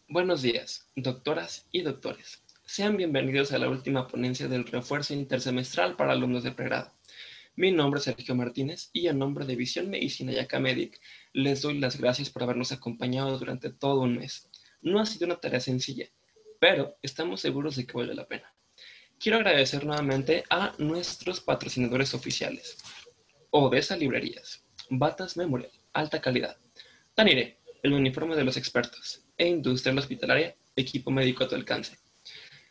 Buenos días, doctoras y doctores. Sean bienvenidos a la última ponencia del refuerzo intersemestral para alumnos de pregrado. Mi nombre es Sergio Martínez y en nombre de Visión Medicina y Acamedic les doy las gracias por habernos acompañado durante todo un mes. No ha sido una tarea sencilla, pero estamos seguros de que vale la pena. Quiero agradecer nuevamente a nuestros patrocinadores oficiales. Odessa Librerías, Batas Memorial, alta calidad. Tanire, el uniforme de los expertos. E Industrial Hospitalaria, equipo médico a tu alcance.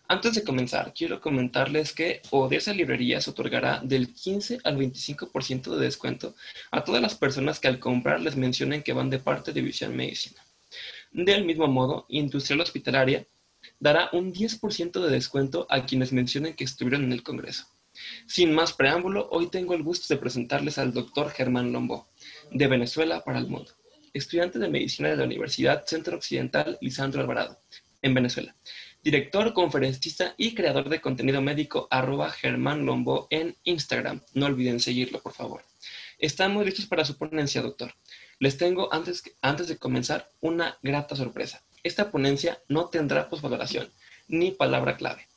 Antes de comenzar, quiero comentarles que Odessa Librerías otorgará del 15 al 25% de descuento a todas las personas que al comprar les mencionen que van de parte de Visión Medicina. Del mismo modo, Industrial Hospitalaria dará un 10% de descuento a quienes mencionen que estuvieron en el Congreso. Sin más preámbulo, hoy tengo el gusto de presentarles al doctor Germán Lombó, de Venezuela para el mundo, estudiante de medicina de la Universidad Centro Occidental Lisandro Alvarado, en Venezuela, director, conferencista y creador de contenido médico @Germán Lombó en Instagram. No olviden seguirlo, por favor. Estamos listos para su ponencia, doctor. Les tengo, antes de comenzar, una grata sorpresa. Esta ponencia no tendrá posvaloración ni palabra clave.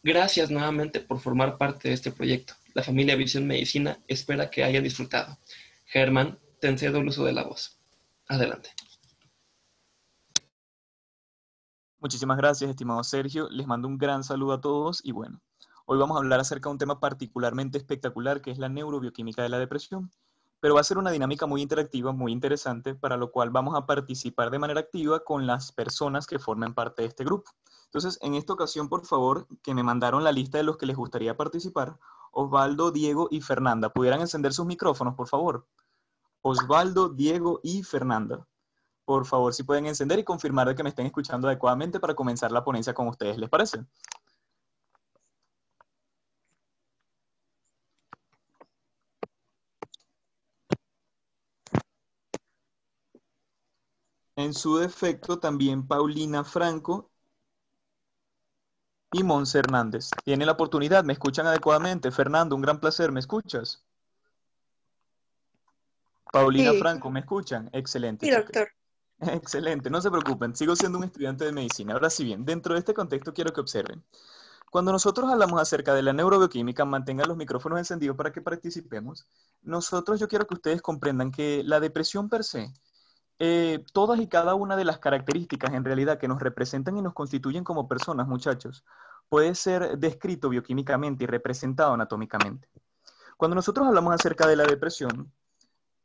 Gracias nuevamente por formar parte de este proyecto. La familia Visión Medicina espera que haya disfrutado. Germán, te cedo el uso de la voz. Adelante. Muchísimas gracias, estimado Sergio. Les mando un gran saludo a todos y bueno, hoy vamos a hablar acerca de un tema particularmente espectacular que es la neurobioquímica de la depresión. Pero va a ser una dinámica muy interactiva, muy interesante, para lo cual vamos a participar de manera activa con las personas que formen parte de este grupo. Entonces, en esta ocasión, por favor, que me mandaron la lista de los que les gustaría participar, Osvaldo, Diego y Fernanda. ¿Pudieran encender sus micrófonos, por favor? Osvaldo, Diego y Fernanda. Por favor, si pueden encender y confirmar de que me estén escuchando adecuadamente para comenzar la ponencia con ustedes. ¿Les parece? En su defecto, también Paulina Franco y Monse Hernández. Tiene la oportunidad, me escuchan adecuadamente. Fernando, un gran placer, ¿me escuchas? Paulina Sí, Franco, ¿me escuchan? Excelente, sí, chicas. doctor. Excelente, no se preocupen, sigo siendo un estudiante de medicina. Ahora sí bien, dentro de este contexto quiero que observen. Cuando nosotros hablamos acerca de la neurobioquímica, mantengan los micrófonos encendidos para que participemos. Yo quiero que ustedes comprendan que la depresión per se, todas y cada una de las características en realidad que nos representan y nos constituyen como personas, muchachos, puede ser descrito bioquímicamente y representado anatómicamente. Cuando nosotros hablamos acerca de la depresión,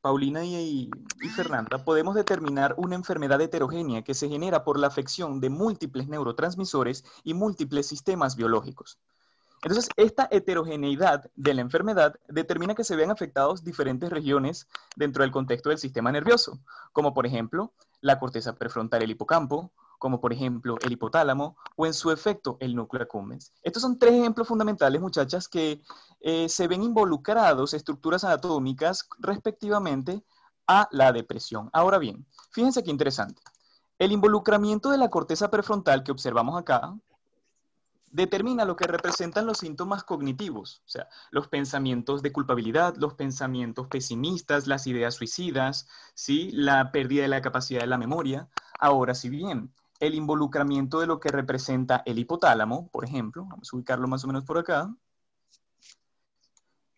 Paulina y Fernanda, podemos determinar una enfermedad heterogénea que se genera por la afección de múltiples neurotransmisores y múltiples sistemas biológicos. Entonces, esta heterogeneidad de la enfermedad determina que se vean afectados diferentes regiones dentro del contexto del sistema nervioso, como por ejemplo la corteza prefrontal, el hipocampo, como por ejemplo el hipotálamo, o en su efecto el núcleo accumbens. Estos son tres ejemplos fundamentales, muchachas, que se ven involucrados estructuras anatómicas respectivamente a la depresión. Ahora bien, fíjense qué interesante. El involucramiento de la corteza prefrontal que observamos acá determina lo que representan los síntomas cognitivos, o sea, los pensamientos de culpabilidad, los pensamientos pesimistas, las ideas suicidas, ¿sí? La pérdida de la capacidad de la memoria. Ahora, si bien el involucramiento de lo que representa el hipotálamo, por ejemplo, vamos a ubicarlo más o menos por acá,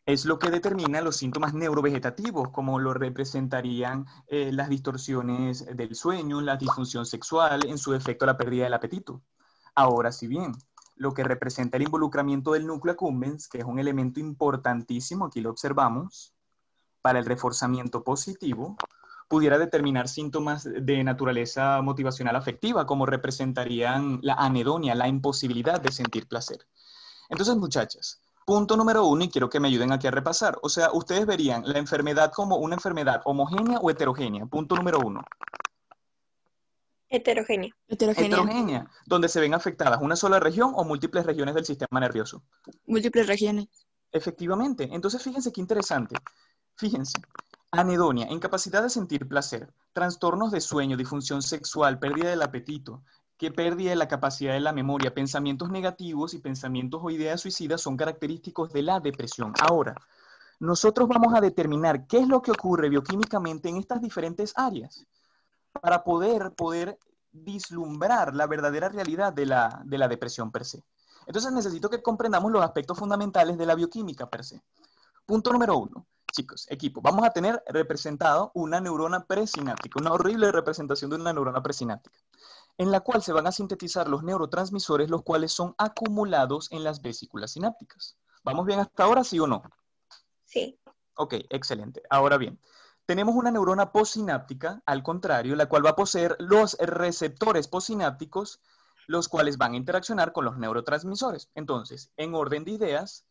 es lo que determina los síntomas neurovegetativos, como lo representarían las distorsiones del sueño, la disfunción sexual, en su efecto la pérdida del apetito. Ahora, si bien lo que representa el involucramiento del núcleo accumbens, que es un elemento importantísimo, aquí lo observamos, para el reforzamiento positivo, pudiera determinar síntomas de naturaleza motivacional afectiva, como representarían la anedonia, la imposibilidad de sentir placer. Entonces, muchachas, punto número 1, y quiero que me ayuden aquí a repasar. O sea, ustedes verían la enfermedad como una enfermedad homogénea o heterogénea. Punto número 1. Heterogénea. Heterogénea, donde se ven afectadas una sola región o múltiples regiones del sistema nervioso. Múltiples regiones. Efectivamente. Entonces, fíjense qué interesante. Fíjense. Anedonia, incapacidad de sentir placer, trastornos de sueño, disfunción sexual, pérdida del apetito, que pérdida de la capacidad de la memoria, pensamientos negativos y pensamientos o ideas suicidas son característicos de la depresión. Ahora, nosotros vamos a determinar qué es lo que ocurre bioquímicamente en estas diferentes áreas para poder vislumbrar la verdadera realidad de la depresión per se. Entonces necesito que comprendamos los aspectos fundamentales de la bioquímica per se. Punto número 1. Chicos, equipo, vamos a tener representado una neurona presináptica, una horrible representación de una neurona presináptica, en la cual se van a sintetizar los neurotransmisores, los cuales son acumulados en las vesículas sinápticas. ¿Vamos bien hasta ahora, sí o no? Sí. Ok, excelente. Ahora bien, tenemos una neurona postsináptica, al contrario, la cual va a poseer los receptores postsinápticos, los cuales van a interaccionar con los neurotransmisores. Entonces, en orden de ideas,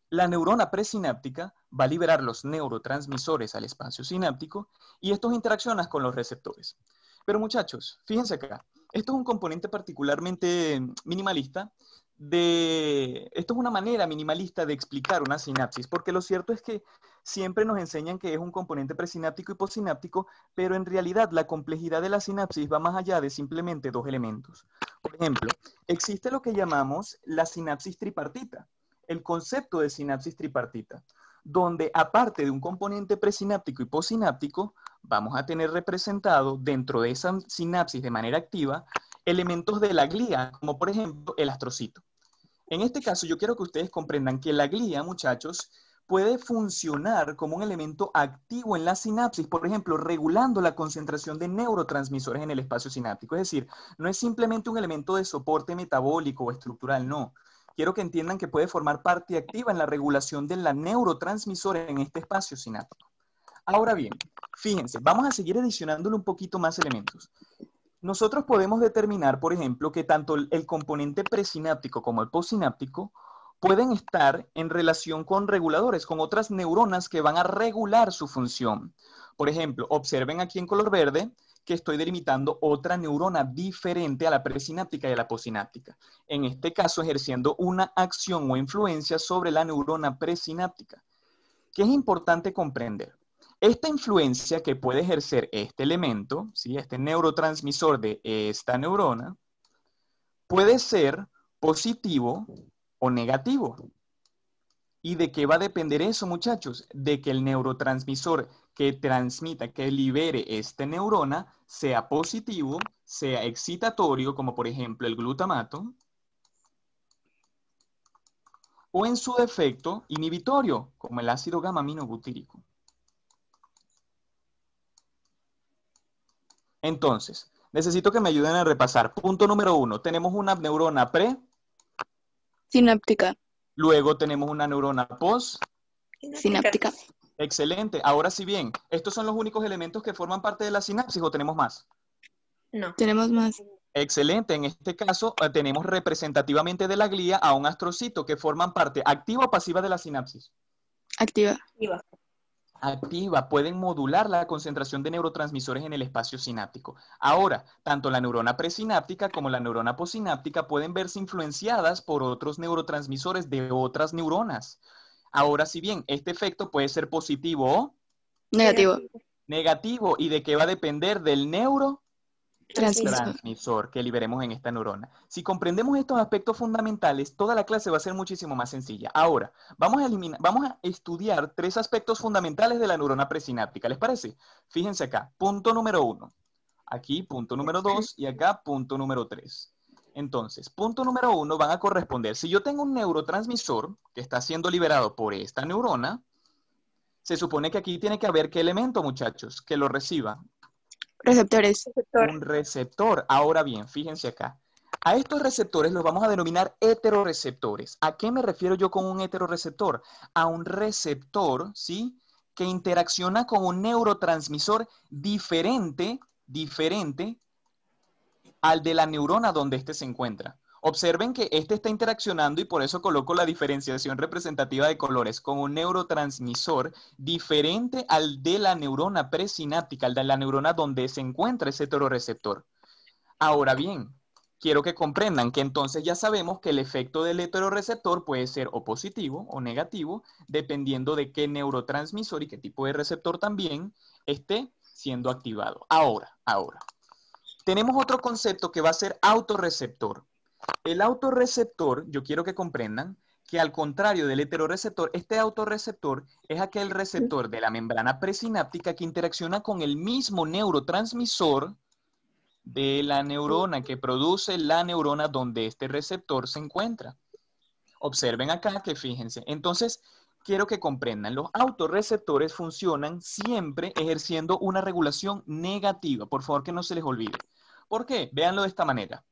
la neurona presináptica va a liberar los neurotransmisores al espacio sináptico y estos interaccionan con los receptores. Pero muchachos, fíjense acá, esto es un componente particularmente minimalista esto es una manera minimalista de explicar una sinapsis, porque lo cierto es que siempre nos enseñan que es un componente presináptico y postsináptico, pero en realidad la complejidad de la sinapsis va más allá de simplemente dos elementos. Por ejemplo, existe lo que llamamos la sinapsis tripartita, el concepto de sinapsis tripartita, donde aparte de un componente presináptico y postsináptico, vamos a tener representado dentro de esa sinapsis de manera activa elementos de la glía, como por ejemplo el astrocito. En este caso, yo quiero que ustedes comprendan que la glía, muchachos, puede funcionar como un elemento activo en la sinapsis, por ejemplo, regulando la concentración de neurotransmisores en el espacio sináptico. Es decir, no es simplemente un elemento de soporte metabólico o estructural, no. Quiero que entiendan que puede formar parte activa en la regulación de la neurotransmisora en este espacio sináptico. Ahora bien, fíjense, vamos a seguir adicionándole un poquito más elementos. Nosotros podemos determinar, por ejemplo, que tanto el componente presináptico como el postsináptico pueden estar en relación con reguladores, con otras neuronas que van a regular su función. Por ejemplo, observen aquí en color verde que estoy delimitando otra neurona diferente a la presináptica y a la postsináptica. En este caso, ejerciendo una acción o influencia sobre la neurona presináptica. ¿Qué es importante comprender? Esta influencia que puede ejercer este elemento, ¿sí? Este neurotransmisor de esta neurona, puede ser positivo o negativo. ¿Y de qué va a depender eso, muchachos? De que el neurotransmisor que transmita, que libere esta neurona, sea positivo, sea excitatorio, como por ejemplo el glutamato, o en su defecto inhibitorio, como el ácido gamma-aminobutírico. Entonces, necesito que me ayuden a repasar. Punto número 1, tenemos una neurona sináptica. Luego tenemos una neurona Sináptica. Excelente. Ahora sí bien, ¿estos son los únicos elementos que forman parte de la sinapsis o tenemos más? No. Tenemos más. Excelente. En este caso, tenemos representativamente de la glía a un astrocito que forman parte activa o pasiva de la sinapsis. Activa. Activa, pueden modular la concentración de neurotransmisores en el espacio sináptico. Ahora, tanto la neurona presináptica como la neurona postsináptica pueden verse influenciadas por otros neurotransmisores de otras neuronas. Ahora, si bien este efecto puede ser positivo o Negativo. negativo, ¿y de qué va a depender? Del neurotransmisor que liberemos en esta neurona. Si comprendemos estos aspectos fundamentales, toda la clase va a ser muchísimo más sencilla. Ahora, vamos a estudiar 3 aspectos fundamentales de la neurona presináptica. ¿Les parece? Fíjense acá, punto número 1. Aquí, punto número 2 y acá, punto número 3. Entonces, punto número 1 van a corresponder. Si yo tengo un neurotransmisor que está siendo liberado por esta neurona, se supone que aquí tiene que haber ¿qué elemento, muchachos? Que lo reciba. Receptores. Un receptor. Ahora bien, fíjense acá. A estos receptores los vamos a denominar heteroreceptores. ¿A qué me refiero yo con un heteroreceptor? A un receptor, ¿sí? Que interacciona con un neurotransmisor diferente al de la neurona donde éste se encuentra. Observen que este está interaccionando y por eso coloco la diferenciación representativa de colores con un neurotransmisor diferente al de la neurona presináptica, al de la neurona donde se encuentra ese heteroreceptor. Ahora bien, quiero que comprendan que entonces ya sabemos que el efecto del heteroreceptor puede ser o positivo o negativo, dependiendo de qué neurotransmisor y qué tipo de receptor también esté siendo activado. Ahora. Tenemos otro concepto que va a ser autorreceptor. El autorreceptor, yo quiero que comprendan que al contrario del heteroreceptor, este autorreceptor es aquel receptor de la membrana presináptica que interacciona con el mismo neurotransmisor de la neurona que produce la neurona donde este receptor se encuentra. Observen acá que fíjense. Entonces, quiero que comprendan, los autorreceptores funcionan siempre ejerciendo una regulación negativa. Por favor, que no se les olvide. ¿Por qué? Véanlo de esta manera.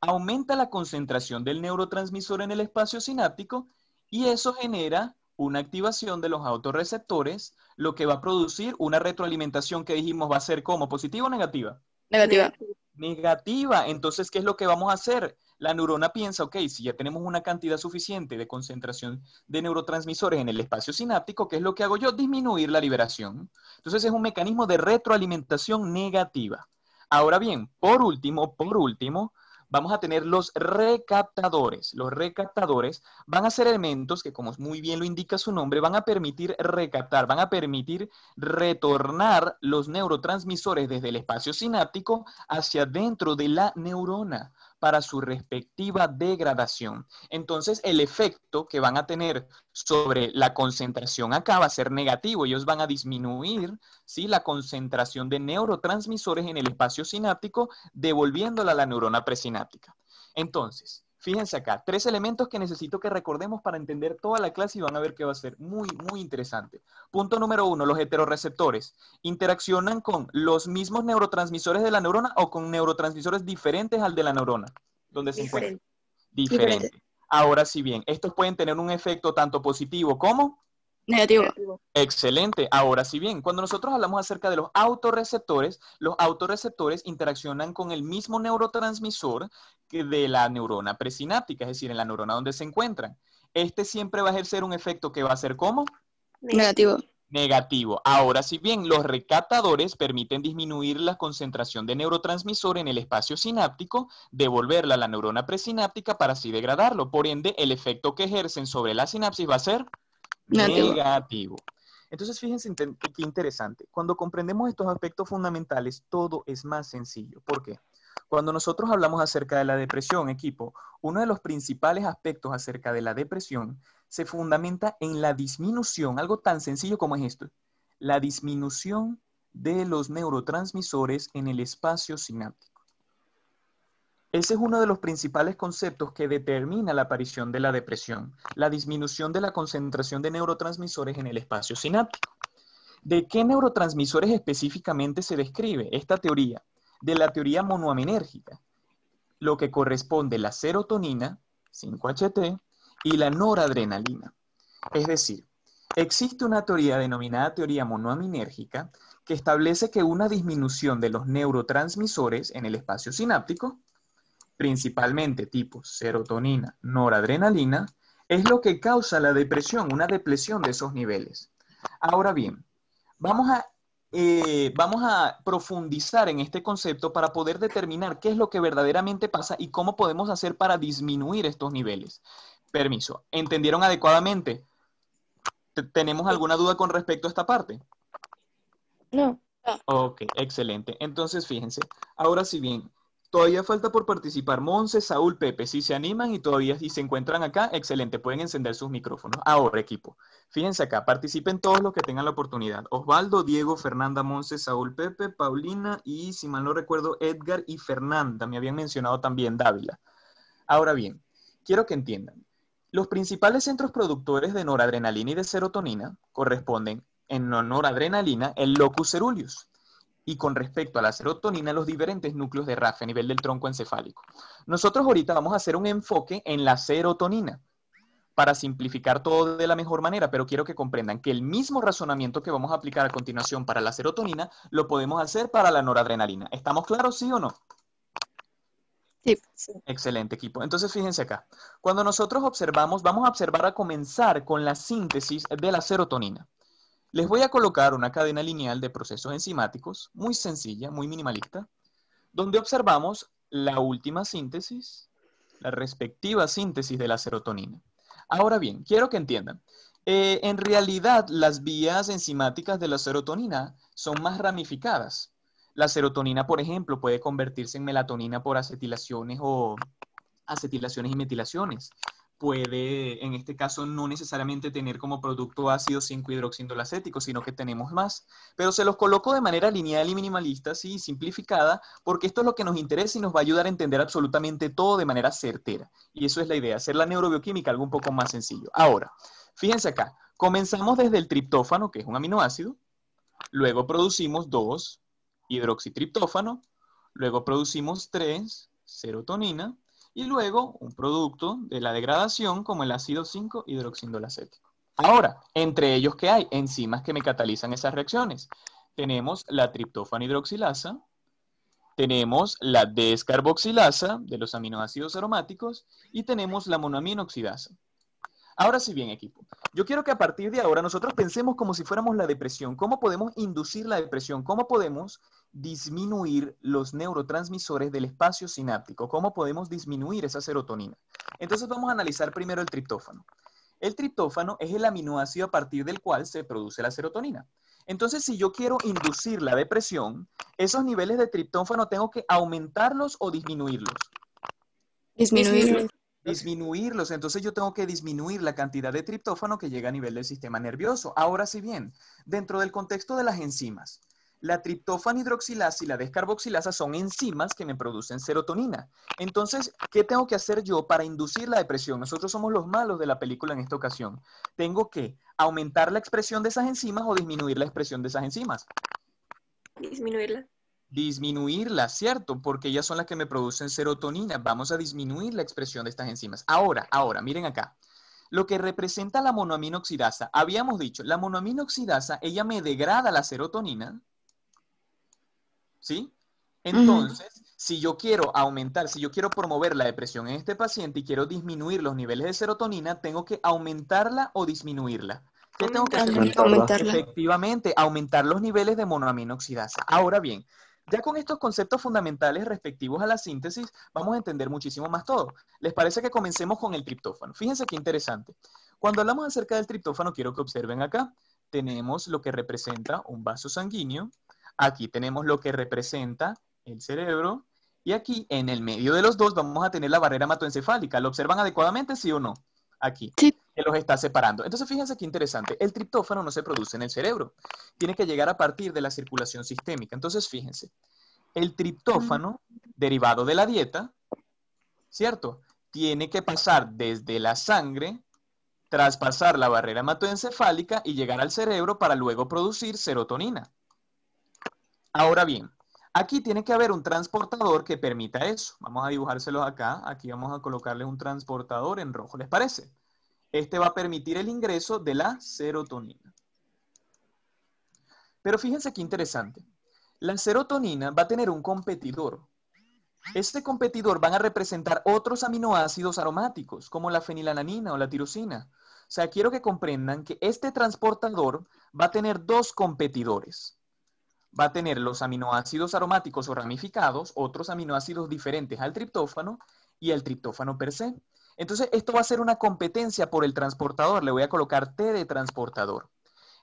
Aumenta la concentración del neurotransmisor en el espacio sináptico y eso genera una activación de los autorreceptores, lo que va a producir una retroalimentación que dijimos va a ser ¿cómo? ¿Positiva o negativa? Negativa. Negativa. Entonces, ¿qué es lo que vamos a hacer? La neurona piensa, ok, si ya tenemos una cantidad suficiente de concentración de neurotransmisores en el espacio sináptico, ¿qué es lo que hago yo? Disminuir la liberación. Entonces, es un mecanismo de retroalimentación negativa. Ahora bien, por último, vamos a tener los recaptadores. Los recaptadores van a ser elementos que, como muy bien lo indica su nombre, van a permitir recaptar, van a permitir retornar los neurotransmisores desde el espacio sináptico hacia dentro de la neurona para su respectiva degradación. Entonces, el efecto que van a tener sobre la concentración acá va a ser negativo. Ellos van a disminuir, ¿sí?, la concentración de neurotransmisores en el espacio sináptico, devolviéndola a la neurona presináptica. Entonces, fíjense acá, 3 elementos que necesito que recordemos para entender toda la clase y van a ver que va a ser muy, muy interesante. Punto número 1, los heteroreceptores. ¿Interaccionan con los mismos neurotransmisores de la neurona o con neurotransmisores diferentes al de la neurona? ¿Dónde se encuentran? Diferente. Ahora, si bien, estos pueden tener un efecto tanto positivo como Negativo. excelente. Ahora, si bien, cuando nosotros hablamos acerca de los autorreceptores interaccionan con el mismo neurotransmisor que de la neurona presináptica, es decir, en la neurona donde se encuentran. Este siempre va a ejercer un efecto que va a ser ¿cómo? Negativo. Negativo. Ahora, si bien, los recaptadores permiten disminuir la concentración de neurotransmisor en el espacio sináptico, devolverla a la neurona presináptica para así degradarlo. Por ende, el efecto que ejercen sobre la sinapsis va a ser negativo. Entonces, fíjense qué interesante. Cuando comprendemos estos aspectos fundamentales, todo es más sencillo. ¿Por qué? Cuando nosotros hablamos acerca de la depresión, equipo, uno de los principales aspectos acerca de la depresión se fundamenta en la disminución, algo tan sencillo como es esto, la disminución de los neurotransmisores en el espacio sináptico. Ese es uno de los principales conceptos que determina la aparición de la depresión, la disminución de la concentración de neurotransmisores en el espacio sináptico. ¿De qué neurotransmisores específicamente se describe esta teoría? De la teoría monoaminérgica, lo que corresponde a la serotonina, 5-HT, y la noradrenalina. Es decir, existe una teoría denominada teoría monoaminérgica que establece que una disminución de los neurotransmisores en el espacio sináptico, principalmente tipo serotonina, noradrenalina, es lo que causa la depresión, una depresión de esos niveles. Ahora bien, vamos a profundizar en este concepto para poder determinar qué es lo que verdaderamente pasa y cómo podemos hacer para disminuir estos niveles. Permiso, ¿entendieron adecuadamente? ¿Tenemos alguna duda con respecto a esta parte? No. Ok, excelente. Entonces, fíjense, ahora sí bien, todavía falta por participar Monse, Saúl, Pepe. Si se animan y todavía si se encuentran acá, excelente, pueden encender sus micrófonos. Ahora, equipo, fíjense acá, participen todos los que tengan la oportunidad. Osvaldo, Diego, Fernanda, Monse, Saúl, Pepe, Paulina y, si mal no recuerdo, Edgar y Fernanda. Me habían mencionado también Dávila. Ahora bien, quiero que entiendan. Los principales centros productores de noradrenalina y de serotonina corresponden en noradrenalina el locus ceruleus y con respecto a la serotonina los diferentes núcleos de RAF a nivel del tronco encefálico. Nosotros ahorita vamos a hacer un enfoque en la serotonina para simplificar todo de la mejor manera, pero quiero que comprendan que el mismo razonamiento que vamos a aplicar a continuación para la serotonina lo podemos hacer para la noradrenalina. ¿Estamos claros, sí o no? Sí. Excelente, equipo. Entonces, fíjense acá. Cuando nosotros observamos, vamos a observar a comenzar con la síntesis de la serotonina. Les voy a colocar una cadena lineal de procesos enzimáticos, muy sencilla, muy minimalista, donde observamos la última síntesis, la respectiva síntesis de la serotonina. Ahora bien, quiero que entiendan. En realidad, las vías enzimáticas de la serotonina son más ramificadas. La serotonina, por ejemplo, puede convertirse en melatonina por acetilaciones y metilaciones. puede, en este caso, no necesariamente tener como producto ácido 5-hidroxiindolacético, sino que tenemos más. Pero se los coloco de manera lineal y minimalista, sí, simplificada, porque esto es lo que nos interesa y nos va a ayudar a entender absolutamente todo de manera certera. Y eso es la idea, hacer la neurobioquímica algo un poco más sencillo. Ahora, fíjense acá, comenzamos desde el triptófano, que es un aminoácido, luego producimos 2-hidroxitriptófano, luego producimos 3-serotonina, y luego un producto de la degradación como el ácido 5-hidroxiindolacético. Ahora, entre ellos, ¿qué hay? Enzimas que me catalizan esas reacciones. Tenemos la triptófano hidroxilasa, tenemos la descarboxilasa de los aminoácidos aromáticos y tenemos la monoamina oxidasa. Ahora sí bien, equipo. Yo quiero que a partir de ahora nosotros pensemos como si fuéramos la depresión. ¿Cómo podemos inducir la depresión? ¿Cómo podemos disminuir los neurotransmisores del espacio sináptico? ¿Cómo podemos disminuir esa serotonina? Entonces vamos a analizar primero el triptófano. El triptófano es el aminoácido a partir del cual se produce la serotonina. Entonces, si yo quiero inducir la depresión, esos niveles de triptófano tengo que aumentarlos o disminuirlos. Disminuirlo. Disminuirlos, entonces yo tengo que disminuir la cantidad de triptófano que llega a nivel del sistema nervioso. Ahora sí bien, dentro del contexto de las enzimas, la triptófano hidroxilasa y la descarboxilasa son enzimas que me producen serotonina. Entonces, ¿qué tengo que hacer yo para inducir la depresión? Nosotros somos los malos de la película en esta ocasión. ¿Tengo que aumentar la expresión de esas enzimas o disminuir la expresión de esas enzimas? Disminuirla. Disminuirla, ¿cierto? Porque ellas son las que me producen serotonina. Vamos a disminuir la expresión de estas enzimas. Ahora, miren acá. Lo que representa la monoamina oxidasa, habíamos dicho, la monoamina oxidasa, ella me degrada la serotonina, ¿sí? Entonces, si yo quiero aumentar, si yo quiero promover la depresión en este paciente y quiero disminuir los niveles de serotonina, tengo que aumentarla o disminuirla. ¿Qué tengo que hacer? Aumentarla. Efectivamente, aumentar los niveles de monoamina oxidasa. Ahora bien, ya con estos conceptos fundamentales respectivos a la síntesis, vamos a entender muchísimo más todo. ¿Les parece que comencemos con el triptófano? Fíjense qué interesante. Cuando hablamos acerca del triptófano, quiero que observen acá. Tenemos lo que representa un vaso sanguíneo. Aquí tenemos lo que representa el cerebro. Y aquí, en el medio de los dos, vamos a tener la barrera hematoencefálica. ¿Lo observan adecuadamente, sí o no? Aquí, Sí. que los está separando. Entonces, fíjense qué interesante. El triptófano no se produce en el cerebro. Tiene que llegar a partir de la circulación sistémica. Entonces, fíjense. El triptófano, derivado de la dieta, ¿cierto? Tiene que pasar desde la sangre, traspasar la barrera hematoencefálica y llegar al cerebro para luego producir serotonina. Ahora bien, aquí tiene que haber un transportador que permita eso. Vamos a dibujárselos acá. Aquí vamos a colocarle un transportador en rojo. ¿Les parece? Este va a permitir el ingreso de la serotonina. Pero fíjense qué interesante. La serotonina va a tener un competidor. Este competidor van a representar otros aminoácidos aromáticos, como la fenilalanina o la tirosina. O sea, quiero que comprendan que este transportador va a tener dos competidores. Va a tener los aminoácidos aromáticos o ramificados, otros aminoácidos diferentes al triptófano y el triptófano per se. Entonces, esto va a ser una competencia por el transportador. Le voy a colocar T de transportador.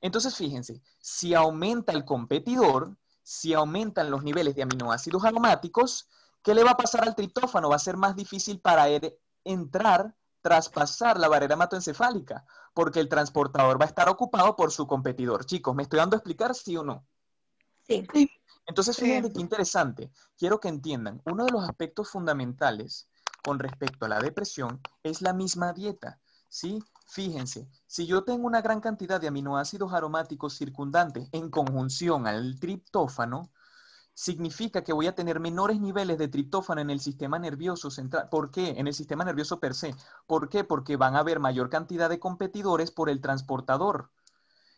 Entonces, fíjense, si aumenta el competidor, si aumentan los niveles de aminoácidos aromáticos, ¿qué le va a pasar al triptófano? Va a ser más difícil para él entrar, traspasar la barrera hematoencefálica, porque el transportador va a estar ocupado por su competidor. Chicos, ¿me estoy dando a explicar sí o no? Sí. Sí. Entonces, fíjense qué interesante. Quiero que entiendan, uno de los aspectos fundamentales con respecto a la depresión es la misma dieta, ¿sí? Fíjense, si yo tengo una gran cantidad de aminoácidos aromáticos circundantes en conjunción al triptófano, significa que voy a tener menores niveles de triptófano en el sistema nervioso central. ¿Por qué? En el sistema nervioso per se. ¿Por qué? Porque van a haber mayor cantidad de competidores por el transportador.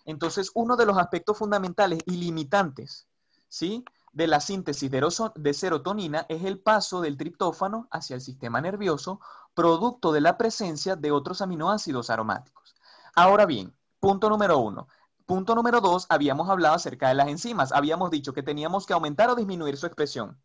Entonces, uno de los aspectos fundamentales y limitantes, ¿sí?, de la síntesis de serotonina es el paso del triptófano hacia el sistema nervioso, producto de la presencia de otros aminoácidos aromáticos. Ahora bien, punto número 1. Punto número 2, habíamos hablado acerca de las enzimas. Habíamos dicho que teníamos que aumentar o disminuir su expresión.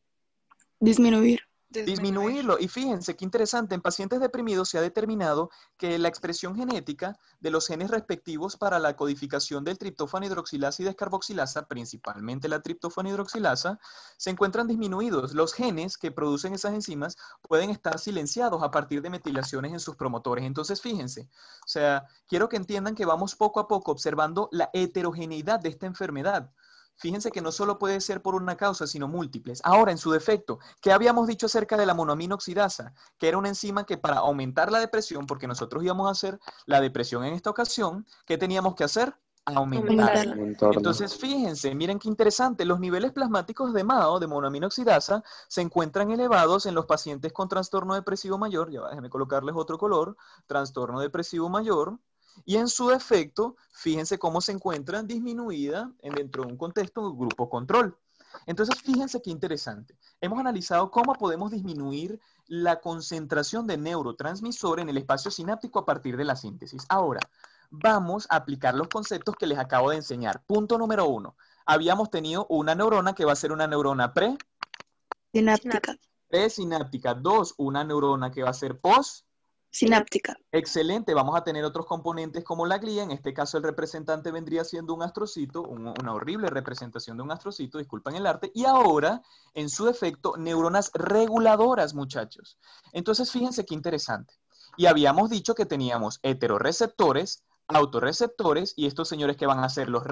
Disminuir. Disminuirlo. Y fíjense qué interesante, en pacientes deprimidos se ha determinado que la expresión genética de los genes respectivos para la codificación del triptófano hidroxilasa y descarboxilasa, principalmente la triptófano hidroxilasa, se encuentran disminuidos. Los genes que producen esas enzimas pueden estar silenciados a partir de metilaciones en sus promotores. Entonces, fíjense, o sea, quiero que entiendan que vamos poco a poco observando la heterogeneidad de esta enfermedad. Fíjense que no solo puede ser por una causa, sino múltiples. Ahora, en su defecto, ¿qué habíamos dicho acerca de la monoamina oxidasa? Que era una enzima que para aumentar la depresión, porque nosotros íbamos a hacer la depresión en esta ocasión, ¿qué teníamos que hacer? Aumentarla. Aumentarla. Entonces, fíjense, miren qué interesante, los niveles plasmáticos de MAO, de monoamina oxidasa, se encuentran elevados en los pacientes con trastorno depresivo mayor, ya déjenme colocarles otro color, trastorno depresivo mayor, y en su defecto, fíjense cómo se encuentra disminuida dentro de un contexto de grupo control. Entonces, fíjense qué interesante. Hemos analizado cómo podemos disminuir la concentración de neurotransmisor en el espacio sináptico a partir de la síntesis. Ahora, vamos a aplicar los conceptos que les acabo de enseñar. Punto número 1. Habíamos tenido una neurona que va a ser una neurona Sináptica. presináptica. 2, una neurona que va a ser post. Sináptica. Excelente, vamos a tener otros componentes como la glía, en este caso el representante vendría siendo un astrocito, una horrible representación de un astrocito, disculpen el arte, y ahora, en su defecto, neuronas reguladoras, muchachos. Entonces, fíjense qué interesante. Y habíamos dicho que teníamos heteroreceptores, autorreceptores, y estos señores que van a ser los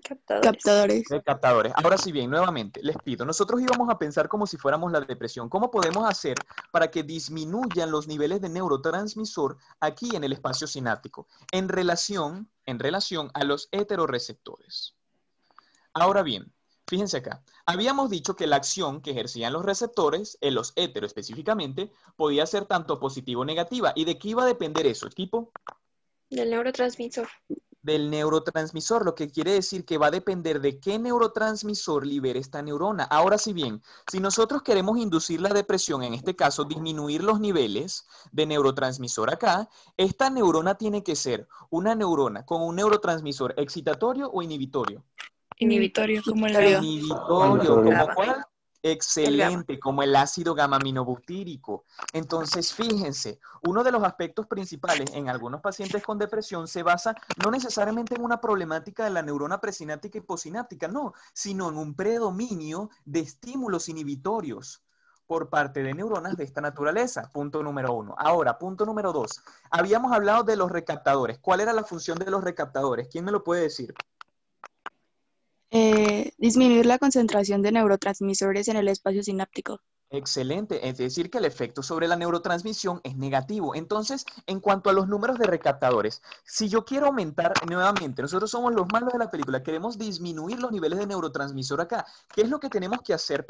Captadores. recaptadores. Ahora sí bien, nuevamente, les pido, nosotros íbamos a pensar como si fuéramos la depresión. ¿Cómo podemos hacer para que disminuyan los niveles de neurotransmisor aquí en el espacio sináptico en relación a los heteroreceptores? Ahora bien, fíjense acá. Habíamos dicho que la acción que ejercían los receptores, en los hetero específicamente, podía ser tanto positiva o negativa. ¿Y de qué iba a depender eso, equipo? Del neurotransmisor. Del neurotransmisor, lo que quiere decir que va a depender de qué neurotransmisor libere esta neurona. Ahora sí bien, si nosotros queremos inducir la depresión, en este caso disminuir los niveles de neurotransmisor acá, esta neurona tiene que ser una neurona con un neurotransmisor excitatorio o inhibitorio. Inhibitorio, como el Inhibitorio. Inhibitorio, ¿como GABA. cuál? Excelente, como el ácido gamma-aminobutírico. Entonces, fíjense, uno de los aspectos principales en algunos pacientes con depresión se basa no necesariamente en una problemática de la neurona presináptica y postsináptica, no, sino en un predominio de estímulos inhibitorios por parte de neuronas de esta naturaleza. Punto número 1. Ahora, punto número 2. Habíamos hablado de los recaptadores. ¿Cuál era la función de los recaptadores? ¿Quién me lo puede decir? Disminuir la concentración de neurotransmisores en el espacio sináptico. Excelente, es decir que el efecto sobre la neurotransmisión es negativo. Entonces, en cuanto a los números de recaptadores, si yo quiero aumentar nuevamente, nosotros somos los malos de la película, queremos disminuir los niveles de neurotransmisor acá. ¿Qué es lo que tenemos que hacer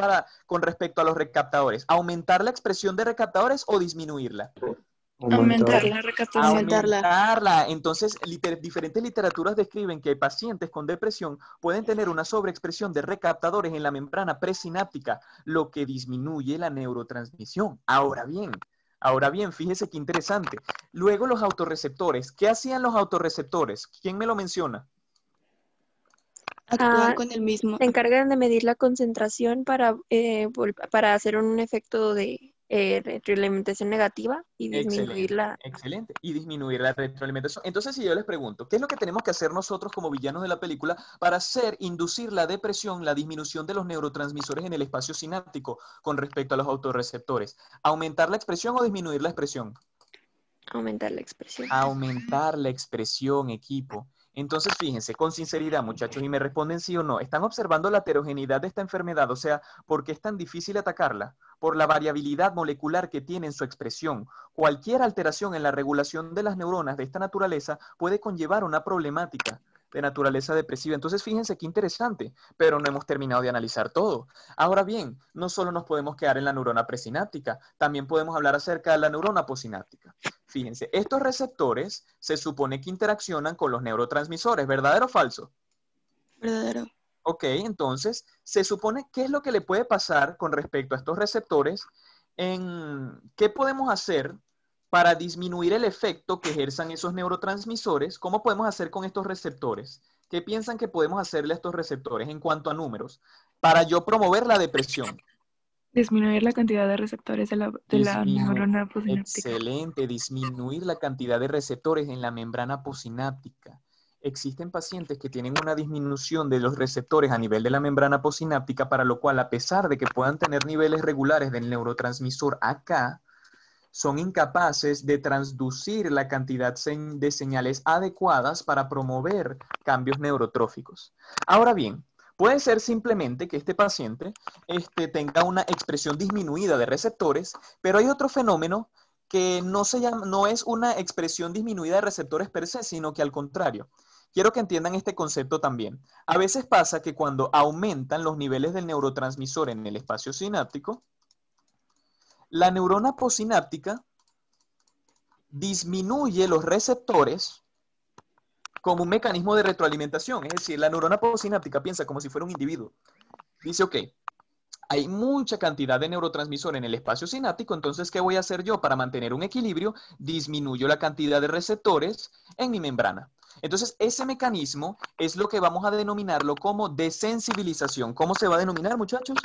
con respecto a los recaptadores? ¿Aumentar la expresión de recaptadores o disminuirla? Aumentar la recaptación. Aumentarla. Entonces, diferentes literaturas describen que pacientes con depresión pueden tener una sobreexpresión de recaptadores en la membrana presináptica, lo que disminuye la neurotransmisión. Ahora bien, fíjese qué interesante. Luego los autorreceptores. ¿Qué hacían los autorreceptores? ¿Quién me lo menciona? Actúan con el mismo. Se encargan de medir la concentración para hacer un efecto de retroalimentación negativa y disminuir Excelente. Y disminuir la retroalimentación. Entonces, si yo les pregunto, ¿qué es lo que tenemos que hacer nosotros como villanos de la película para inducir la depresión, la disminución de los neurotransmisores en el espacio sináptico con respecto a los autorreceptores? ¿Aumentar la expresión o disminuir la expresión? Aumentar la expresión. Aumentar la expresión, equipo. Entonces, fíjense, con sinceridad, muchachos, y me responden sí o no, ¿están observando la heterogeneidad de esta enfermedad? O sea, ¿por qué es tan difícil atacarla? Por la variabilidad molecular que tiene en su expresión. Cualquier alteración en la regulación de las neuronas de esta naturaleza puede conllevar una problemática de naturaleza depresiva. Entonces, fíjense qué interesante, pero no hemos terminado de analizar todo. Ahora bien, no solo nos podemos quedar en la neurona presináptica, también podemos hablar acerca de la neurona postsináptica. Fíjense, estos receptores se supone que interaccionan con los neurotransmisores, ¿verdadero o falso? Verdadero. Ok, entonces, se supone, ¿qué es lo que le puede pasar con respecto a estos receptores? ¿Qué podemos hacer para disminuir el efecto que ejerzan esos neurotransmisores? ¿Cómo podemos hacer con estos receptores? ¿Qué piensan que podemos hacerle a estos receptores en cuanto a números para yo promover la depresión? Disminuir la cantidad de receptores de la neurona posináptica. Excelente, disminuir la cantidad de receptores en la membrana posináptica. Existen pacientes que tienen una disminución de los receptores a nivel de la membrana posináptica, para lo cual, a pesar de que puedan tener niveles regulares del neurotransmisor acá, son incapaces de transducir la cantidad de señales adecuadas para promover cambios neurotróficos. Ahora bien, puede ser simplemente que este paciente tenga una expresión disminuida de receptores, pero hay otro fenómeno que no es una expresión disminuida de receptores per se, sino que al contrario. Quiero que entiendan este concepto también. A veces pasa que cuando aumentan los niveles del neurotransmisor en el espacio sináptico, la neurona posináptica disminuye los receptores como un mecanismo de retroalimentación. Es decir, la neurona posináptica piensa como si fuera un individuo. Dice, ok, hay mucha cantidad de neurotransmisor en el espacio sináptico, entonces, ¿qué voy a hacer yo para mantener un equilibrio? Disminuyo la cantidad de receptores en mi membrana. Entonces, ese mecanismo es lo que vamos a denominarlo como desensibilización. ¿Cómo se va a denominar, muchachos?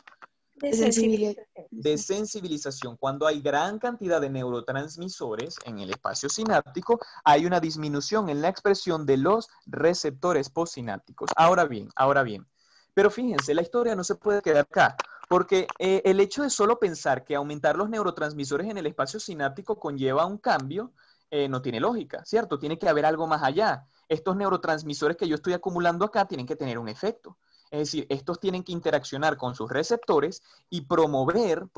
Desensibilización. Cuando hay gran cantidad de neurotransmisores en el espacio sináptico, hay una disminución en la expresión de los receptores postsinápticos. Ahora bien, pero fíjense, la historia no se puede quedar acá, porque el hecho de solo pensar que aumentar los neurotransmisores en el espacio sináptico conlleva un cambio, no tiene lógica, ¿cierto? Tiene que haber algo más allá. Estos neurotransmisores que yo estoy acumulando acá tienen que tener un efecto. Es decir, estos tienen que interaccionar con sus receptores y promover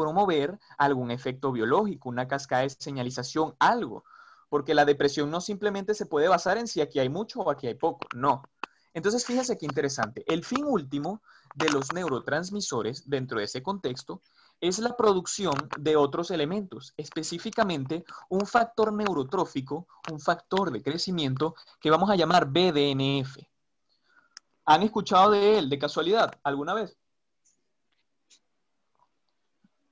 algún efecto biológico, una cascada de señalización, algo. Porque la depresión no simplemente se puede basar en si aquí hay mucho o aquí hay poco, no. Entonces, fíjense qué interesante. El fin último de los neurotransmisores dentro de ese contexto es la producción de otros elementos, específicamente un factor neurotrófico, un factor de crecimiento que vamos a llamar BDNF. ¿Han escuchado de él de casualidad alguna vez?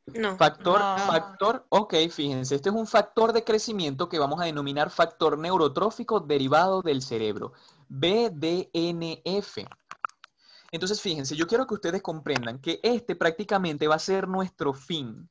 No. Factor, ok, fíjense, este es un factor de crecimiento que vamos a denominar factor neurotrófico derivado del cerebro, BDNF. Entonces, fíjense, yo quiero que ustedes comprendan que este prácticamente va a ser nuestro fin,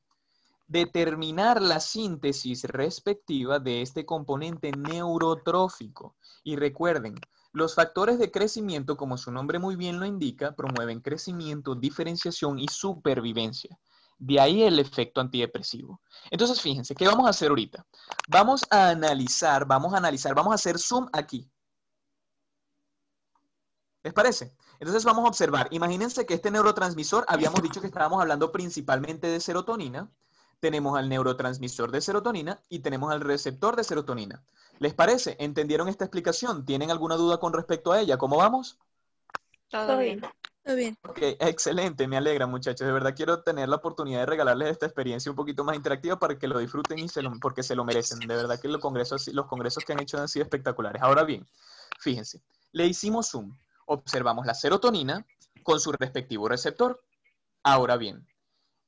determinar la síntesis respectiva de este componente neurotrófico. Y recuerden, los factores de crecimiento, como su nombre muy bien lo indica, promueven crecimiento, diferenciación y supervivencia. De ahí el efecto antidepresivo. Entonces, fíjense, ¿qué vamos a hacer ahorita? Vamos a analizar, vamos a hacer zoom aquí. ¿Les parece? Entonces vamos a observar. Imagínense que este neurotransmisor, habíamos dicho que estábamos hablando principalmente de serotonina. Tenemos al neurotransmisor de serotonina y tenemos al receptor de serotonina. ¿Les parece? ¿Entendieron esta explicación? ¿Tienen alguna duda con respecto a ella? ¿Cómo vamos? Todo bien. Todo bien. Ok, excelente, me alegra, muchachos. De verdad quiero tener la oportunidad de regalarles esta experiencia un poquito más interactiva para que lo disfruten y porque se lo merecen. De verdad que los congresos que han hecho han sido espectaculares. Ahora bien, fíjense, le hicimos zoom. Observamos la serotonina con su respectivo receptor. Ahora bien,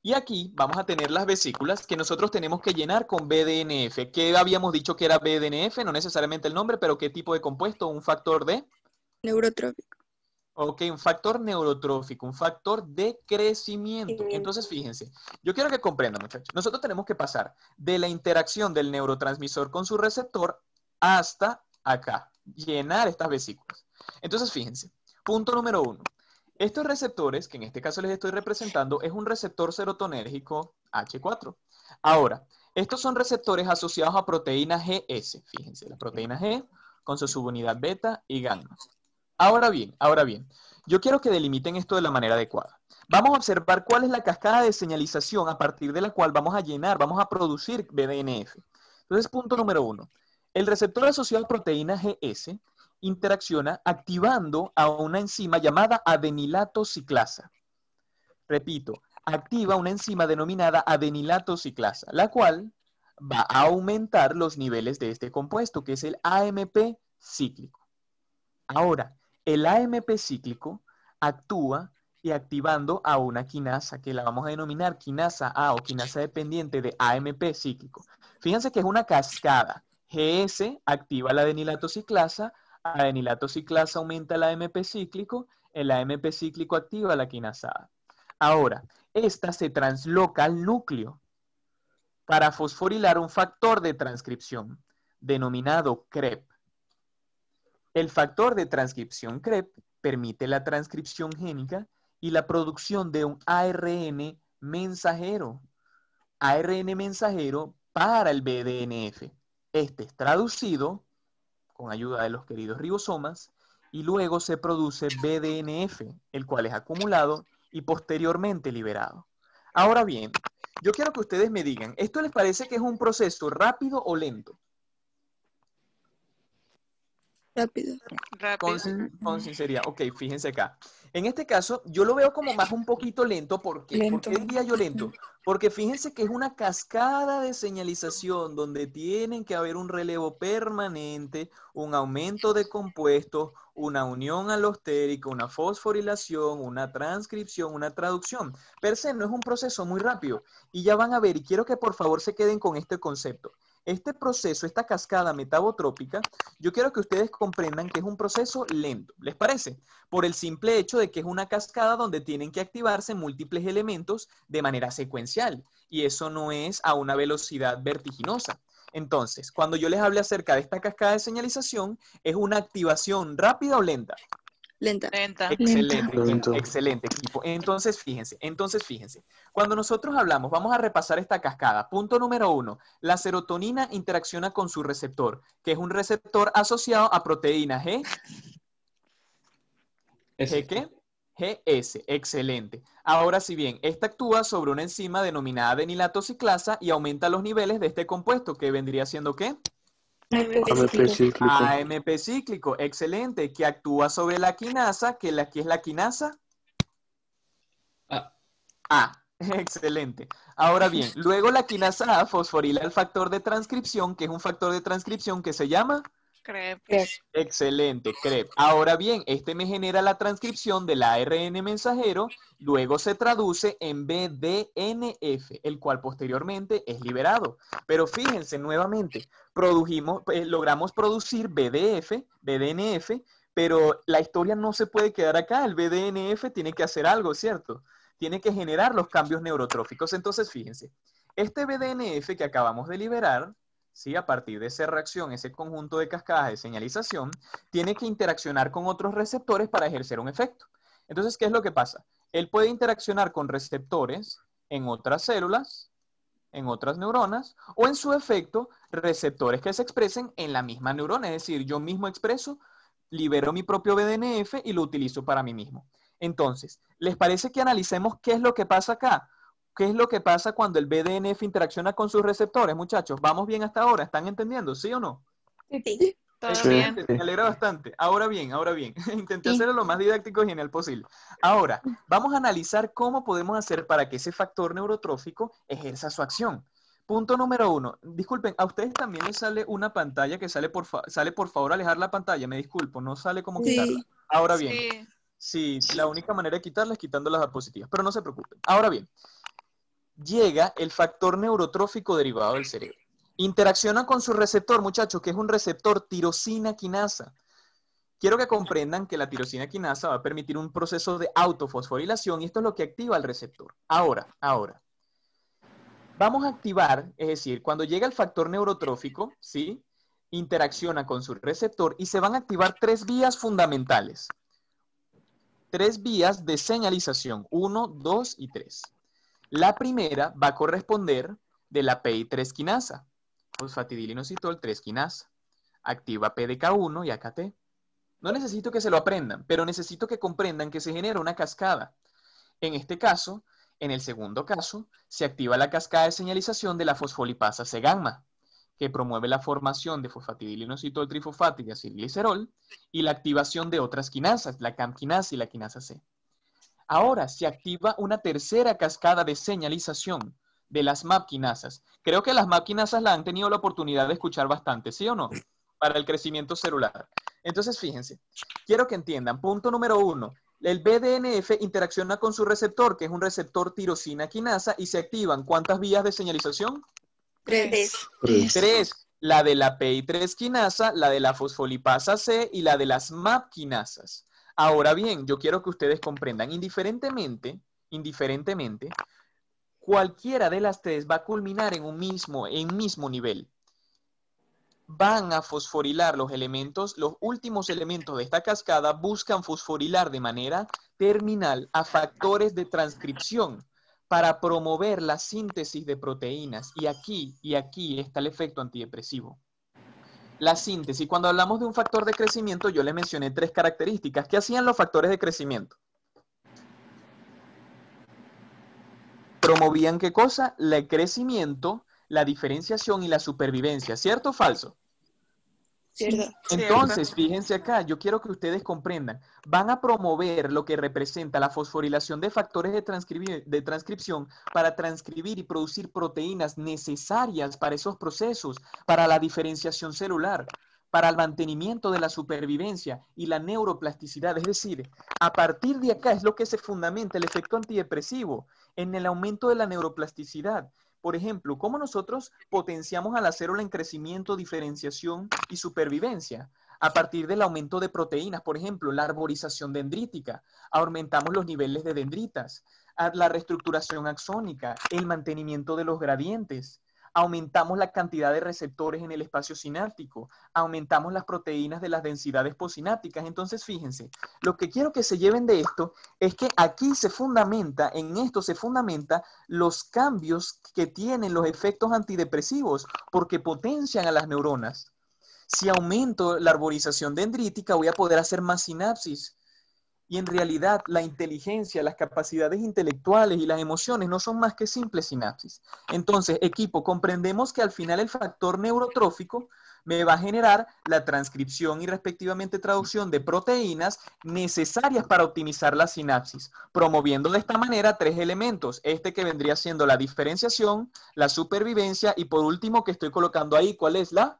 y aquí vamos a tener las vesículas que nosotros tenemos que llenar con BDNF. ¿Qué habíamos dicho que era BDNF? No necesariamente el nombre, pero ¿qué tipo de compuesto? Un factor de... Neurotrófico. Ok, un factor neurotrófico, un factor de crecimiento. Entonces, fíjense, yo quiero que comprendan, muchachos. Nosotros tenemos que pasar de la interacción del neurotransmisor con su receptor hasta acá, llenar estas vesículas. Entonces, fíjense, punto número 1. Estos receptores, que en este caso les estoy representando, es un receptor serotonérgico H4. Ahora, estos son receptores asociados a proteína GS. Fíjense, la proteína G con su subunidad beta y gamma. Ahora bien, yo quiero que delimiten esto de la manera adecuada. Vamos a observar cuál es la cascada de señalización a partir de la cual vamos a llenar, vamos a producir BDNF. Entonces, punto número 1. El receptor asociado a proteína GS interacciona activando a una enzima llamada adenilato ciclasa. Repito, activa una enzima denominada adenilato ciclasa, la cual va a aumentar los niveles de este compuesto, que es el AMP cíclico. Ahora, el AMP cíclico actúa y activando a una quinasa, que la vamos a denominar quinasa A o quinasa dependiente de AMP cíclico. Fíjense que es una cascada. GS activa la adenilato ciclasa aumenta el AMP cíclico, el AMP cíclico activa la quinasa A. Ahora, esta se transloca al núcleo para fosforilar un factor de transcripción denominado CREP. El factor de transcripción CREP permite la transcripción génica y la producción de un ARN mensajero. ARN mensajero para el BDNF. Este es traducido con ayuda de los queridos ribosomas y luego se produce BDNF, el cual es acumulado y posteriormente liberado. Ahora bien, yo quiero que ustedes me digan, ¿esto les parece que es un proceso rápido o lento? Rápido. Con sinceridad. Ok, fíjense acá. En este caso, yo lo veo como más un poquito lento. ¿Por qué? Lento. ¿Por qué diría yo lento? Porque fíjense que es una cascada de señalización donde tienen que haber un relevo permanente, un aumento de compuestos, una unión alostérica, una fosforilación, una transcripción, una traducción. Per se no es un proceso muy rápido. Y ya van a ver, y quiero que por favor se queden con este concepto. Este proceso, esta cascada metabotrópica, yo quiero que ustedes comprendan que es un proceso lento. ¿Les parece? Por el simple hecho de que es una cascada donde tienen que activarse múltiples elementos de manera secuencial. Y eso no es a una velocidad vertiginosa. Entonces, cuando yo les hable acerca de esta cascada de señalización, ¿es una activación rápida o lenta? Lenta. Excelente, Lento. excelente equipo. Entonces, fíjense. Cuando nosotros hablamos, vamos a repasar esta cascada. Punto número 1. La serotonina interacciona con su receptor, que es un receptor asociado a proteína G. ¿G qué? GS. Excelente. Ahora, si bien, esta actúa sobre una enzima denominada adenilatociclasa y aumenta los niveles de este compuesto, que vendría siendo ¿qué? AMP cíclico. AMP cíclico, excelente, que actúa sobre la quinasa, ¿qué es la quinasa? Excelente. Ahora bien, luego la quinasa A fosforila el factor de transcripción, que es un factor de transcripción que se llama CREP. Excelente, CREP. Ahora bien, este me genera la transcripción del ARN mensajero, luego se traduce en BDNF, el cual posteriormente es liberado. Pero fíjense nuevamente, logramos producir BDNF, pero la historia no se puede quedar acá. El BDNF tiene que hacer algo, ¿cierto? Tiene que generar los cambios neurotróficos. Entonces, fíjense, este BDNF que acabamos de liberar, ¿sí? A partir de esa reacción, ese conjunto de cascadas de señalización, tiene que interaccionar con otros receptores para ejercer un efecto. Entonces, ¿qué es lo que pasa? Él puede interaccionar con receptores en otras células, en otras neuronas, o en su efecto, receptores que se expresen en la misma neurona. Es decir, yo mismo expreso, libero mi propio BDNF y lo utilizo para mí mismo. Entonces, ¿les parece que analicemos qué es lo que pasa acá? ¿Qué es lo que pasa cuando el BDNF interacciona con sus receptores, muchachos? ¿Vamos bien hasta ahora? ¿Están entendiendo? ¿Sí o no? Sí. Todo Excelente, bien. me alegra bastante. Ahora bien. Intenté hacerlo lo más didáctico y genial posible. Ahora, vamos a analizar cómo podemos hacer para que ese factor neurotrófico ejerza su acción. Punto número 1. Disculpen, ¿a ustedes también les sale una pantalla que sale por favor alejar la pantalla? Me disculpo, no sale como Sí. quitarla. Ahora bien. Sí. Sí, la única manera de quitarla es quitando las diapositivas, pero no se preocupen. Ahora bien, llega el factor neurotrófico derivado del cerebro. Interacciona con su receptor, muchachos, que es un receptor tirosina quinasa. Quiero que comprendan que la tirosina quinasa va a permitir un proceso de autofosforilación y esto es lo que activa el receptor. Ahora, vamos a activar, es decir, cuando llega el factor neurotrófico, ¿sí? Interacciona con su receptor y se van a activar 3 vías fundamentales. 3 vías de señalización, 1, 2 y 3. La primera va a corresponder de la PI3 quinasa, fosfatidilinositol 3 quinasa. Activa PDK1 y AKT. No necesito que se lo aprendan, pero necesito que comprendan que se genera una cascada. En este caso, en el segundo caso, se activa la cascada de señalización de la fosfolipasa C-gamma, que promueve la formación de fosfatidilinositol trifosfato y acilglicerol, y la activación de otras quinasas, la CAM quinasa y la quinasa C. Ahora se activa una tercera cascada de señalización de las MAP quinasas. Creo que las MAP quinasas la han tenido la oportunidad de escuchar bastante, ¿sí o no? Para el crecimiento celular. Entonces, fíjense, quiero que entiendan, punto número 1, el BDNF interacciona con su receptor, que es un receptor tirosina quinasa, y se activan, ¿cuántas vías de señalización? 3. 3, la de la PI3 quinasa, la de la fosfolipasa C y la de las MAP quinasas. Ahora bien, yo quiero que ustedes comprendan, indiferentemente indiferentemente, cualquiera de las tres va a culminar en un mismo nivel. Van a fosforilar los elementos, los últimos elementos de esta cascada buscan fosforilar de manera terminal a factores de transcripción para promover la síntesis de proteínas. Y aquí está el efecto antidepresivo. La síntesis, cuando hablamos de un factor de crecimiento, yo les mencioné 3 características. ¿Qué hacían los factores de crecimiento? Promovían ¿qué cosa? El crecimiento, la diferenciación y la supervivencia. ¿Cierto o falso? Cierto. Entonces, fíjense acá, yo quiero que ustedes comprendan. Van a promover lo que representa la fosforilación de factores de transcripción para transcribir y producir proteínas necesarias para esos procesos, para la diferenciación celular, para el mantenimiento de la supervivencia y la neuroplasticidad. Es decir, a partir de acá es lo que se fundamenta el efecto antidepresivo en el aumento de la neuroplasticidad. Por ejemplo, ¿cómo nosotros potenciamos a la célula en crecimiento, diferenciación y supervivencia? A partir del aumento de proteínas, por ejemplo, la arborización dendrítica, aumentamos los niveles de dendritas, la reestructuración axónica, el mantenimiento de los gradientes, aumentamos la cantidad de receptores en el espacio sináptico, aumentamos las proteínas de las densidades posinápticas. Entonces, fíjense, lo que quiero que se lleven de esto es que aquí en esto se fundamenta los cambios que tienen los efectos antidepresivos, porque potencian a las neuronas. Si aumento la arborización dendrítica, voy a poder hacer más sinapsis. Y en realidad la inteligencia, las capacidades intelectuales y las emociones no son más que simples sinapsis. Entonces, equipo, comprendemos que al final el factor neurotrófico me va a generar la transcripción y respectivamente traducción de proteínas necesarias para optimizar la sinapsis, promoviendo de esta manera 3 elementos. Este que vendría siendo la diferenciación, la supervivencia y por último que estoy colocando ahí, ¿cuál es la?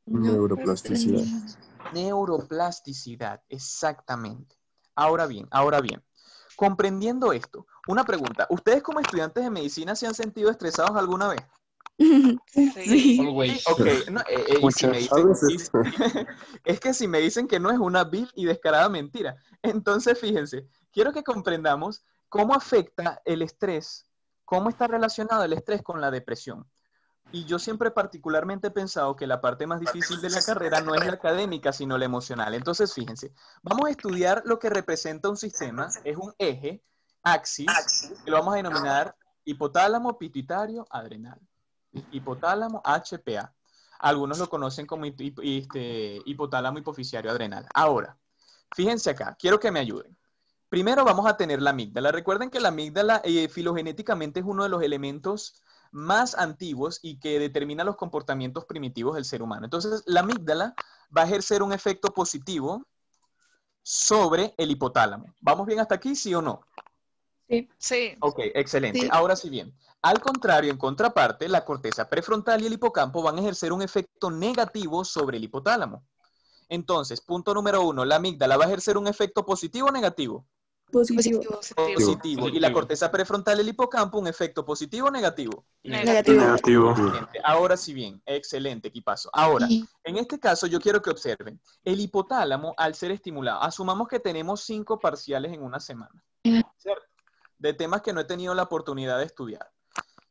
Neuroplasticidad. Neuroplasticidad, exactamente. Ahora bien, comprendiendo esto, una pregunta. ¿Ustedes como estudiantes de medicina se han sentido estresados alguna vez? Sí. Always. Ok, no, y si Muchas me dicen, veces. es que si me dicen que no es una vil y descarada mentira. Entonces, fíjense, quiero que comprendamos cómo afecta el estrés, cómo está relacionado el estrés con la depresión. Y yo siempre particularmente he pensado que la parte más difícil de la carrera no es la académica, sino la emocional. Entonces, fíjense, vamos a estudiar lo que representa un sistema, es un eje, axis, que lo vamos a denominar hipotálamo, pituitario, adrenal. Hipotálamo, HPA. Algunos lo conocen como hipotálamo hipoficiario adrenal. Ahora, fíjense acá, quiero que me ayuden. Primero vamos a tener la amígdala. Recuerden que la amígdala filogenéticamente es uno de los elementos más antiguos y que determina los comportamientos primitivos del ser humano. Entonces, la amígdala va a ejercer un efecto positivo sobre el hipotálamo. ¿Vamos bien hasta aquí, sí o no? Sí. Ok, excelente. Sí. Ahora sí bien. Al contrario, en contraparte, la corteza prefrontal y el hipocampo van a ejercer un efecto negativo sobre el hipotálamo. Entonces, punto número 1, la amígdala va a ejercer un efecto positivo o negativo. Positivo. Positivo. Y la corteza prefrontal y el hipocampo, un efecto positivo o negativo. Negativo. Negativo. Excelente. Ahora sí bien, excelente equipazo. Ahora, en este caso yo quiero que observen, el hipotálamo al ser estimulado, asumamos que tenemos 5 parciales en una semana, ¿cierto? De temas que no he tenido la oportunidad de estudiar.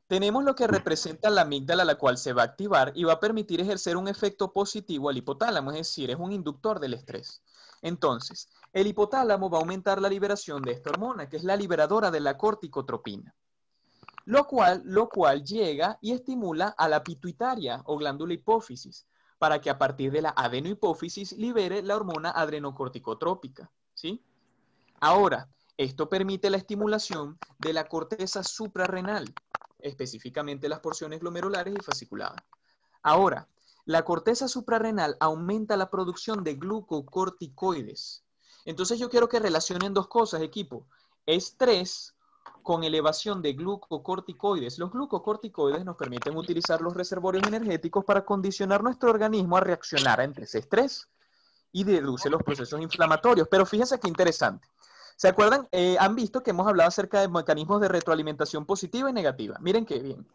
Tenemos lo que representa la amígdala, la cual se va a activar y va a permitir ejercer un efecto positivo al hipotálamo, es decir, es un inductor del estrés. Entonces, el hipotálamo va a aumentar la liberación de esta hormona, que es la liberadora de la corticotropina, lo cual llega y estimula a la pituitaria o glándula hipófisis, para que a partir de la adenohipófisis libere la hormona adrenocorticotrópica, ¿sí? Ahora, esto permite la estimulación de la corteza suprarrenal, específicamente las porciones glomerulares y fasciculadas. Ahora, la corteza suprarrenal aumenta la producción de glucocorticoides. Entonces yo quiero que relacionen 2 cosas, equipo. Estrés con elevación de glucocorticoides. Los glucocorticoides nos permiten utilizar los reservorios energéticos para condicionar nuestro organismo a reaccionar ante ese estrés y reduce los procesos inflamatorios. Pero fíjense qué interesante. ¿Se acuerdan? Han visto que hemos hablado acerca de mecanismos de retroalimentación positiva y negativa. Miren qué bien.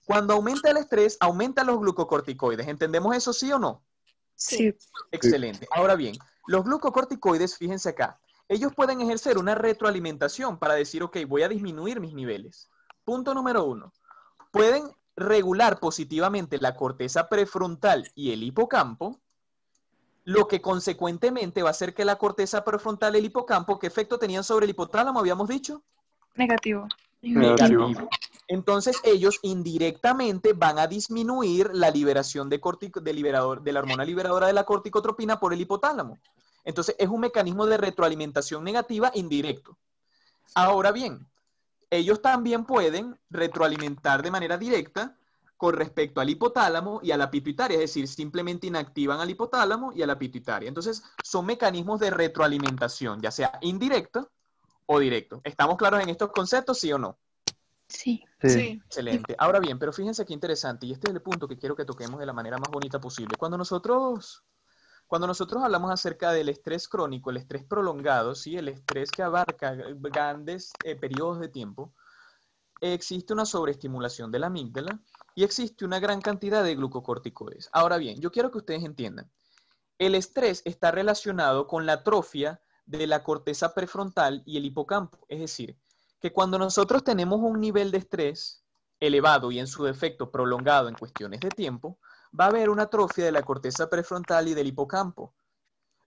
Cuando aumenta el estrés, aumentan los glucocorticoides. ¿Entendemos eso sí o no? Sí. Excelente. Ahora bien, los glucocorticoides, fíjense acá, ellos pueden ejercer una retroalimentación para decir, ok, voy a disminuir mis niveles. Punto número 1. Pueden regular positivamente la corteza prefrontal y el hipocampo, lo que consecuentemente va a hacer que la corteza prefrontal y el hipocampo, ¿qué efecto tenían sobre el hipotálamo, habíamos dicho? Negativo. Negativo. Entonces ellos indirectamente van a disminuir la liberación de la hormona liberadora de la corticotropina por el hipotálamo. Entonces es un mecanismo de retroalimentación negativa indirecto. Ahora bien, ellos también pueden retroalimentar de manera directa con respecto al hipotálamo y a la pituitaria, es decir, simplemente inactivan al hipotálamo y a la pituitaria. Entonces son mecanismos de retroalimentación, ya sea indirecto o directo. ¿Estamos claros en estos conceptos, sí o no? Sí. Sí. Excelente. Ahora bien, pero fíjense qué interesante, y este es el punto que quiero que toquemos de la manera más bonita posible. Cuando nosotros hablamos acerca del estrés crónico, el estrés prolongado, ¿sí? El estrés que abarca grandes periodos de tiempo, existe una sobreestimulación de la amígdala y existe una gran cantidad de glucocorticoides. Ahora bien, yo quiero que ustedes entiendan, el estrés está relacionado con la atrofia de la corteza prefrontal y el hipocampo, es decir, que cuando nosotros tenemos un nivel de estrés elevado y en su defecto prolongado en cuestiones de tiempo, va a haber una atrofia de la corteza prefrontal y del hipocampo.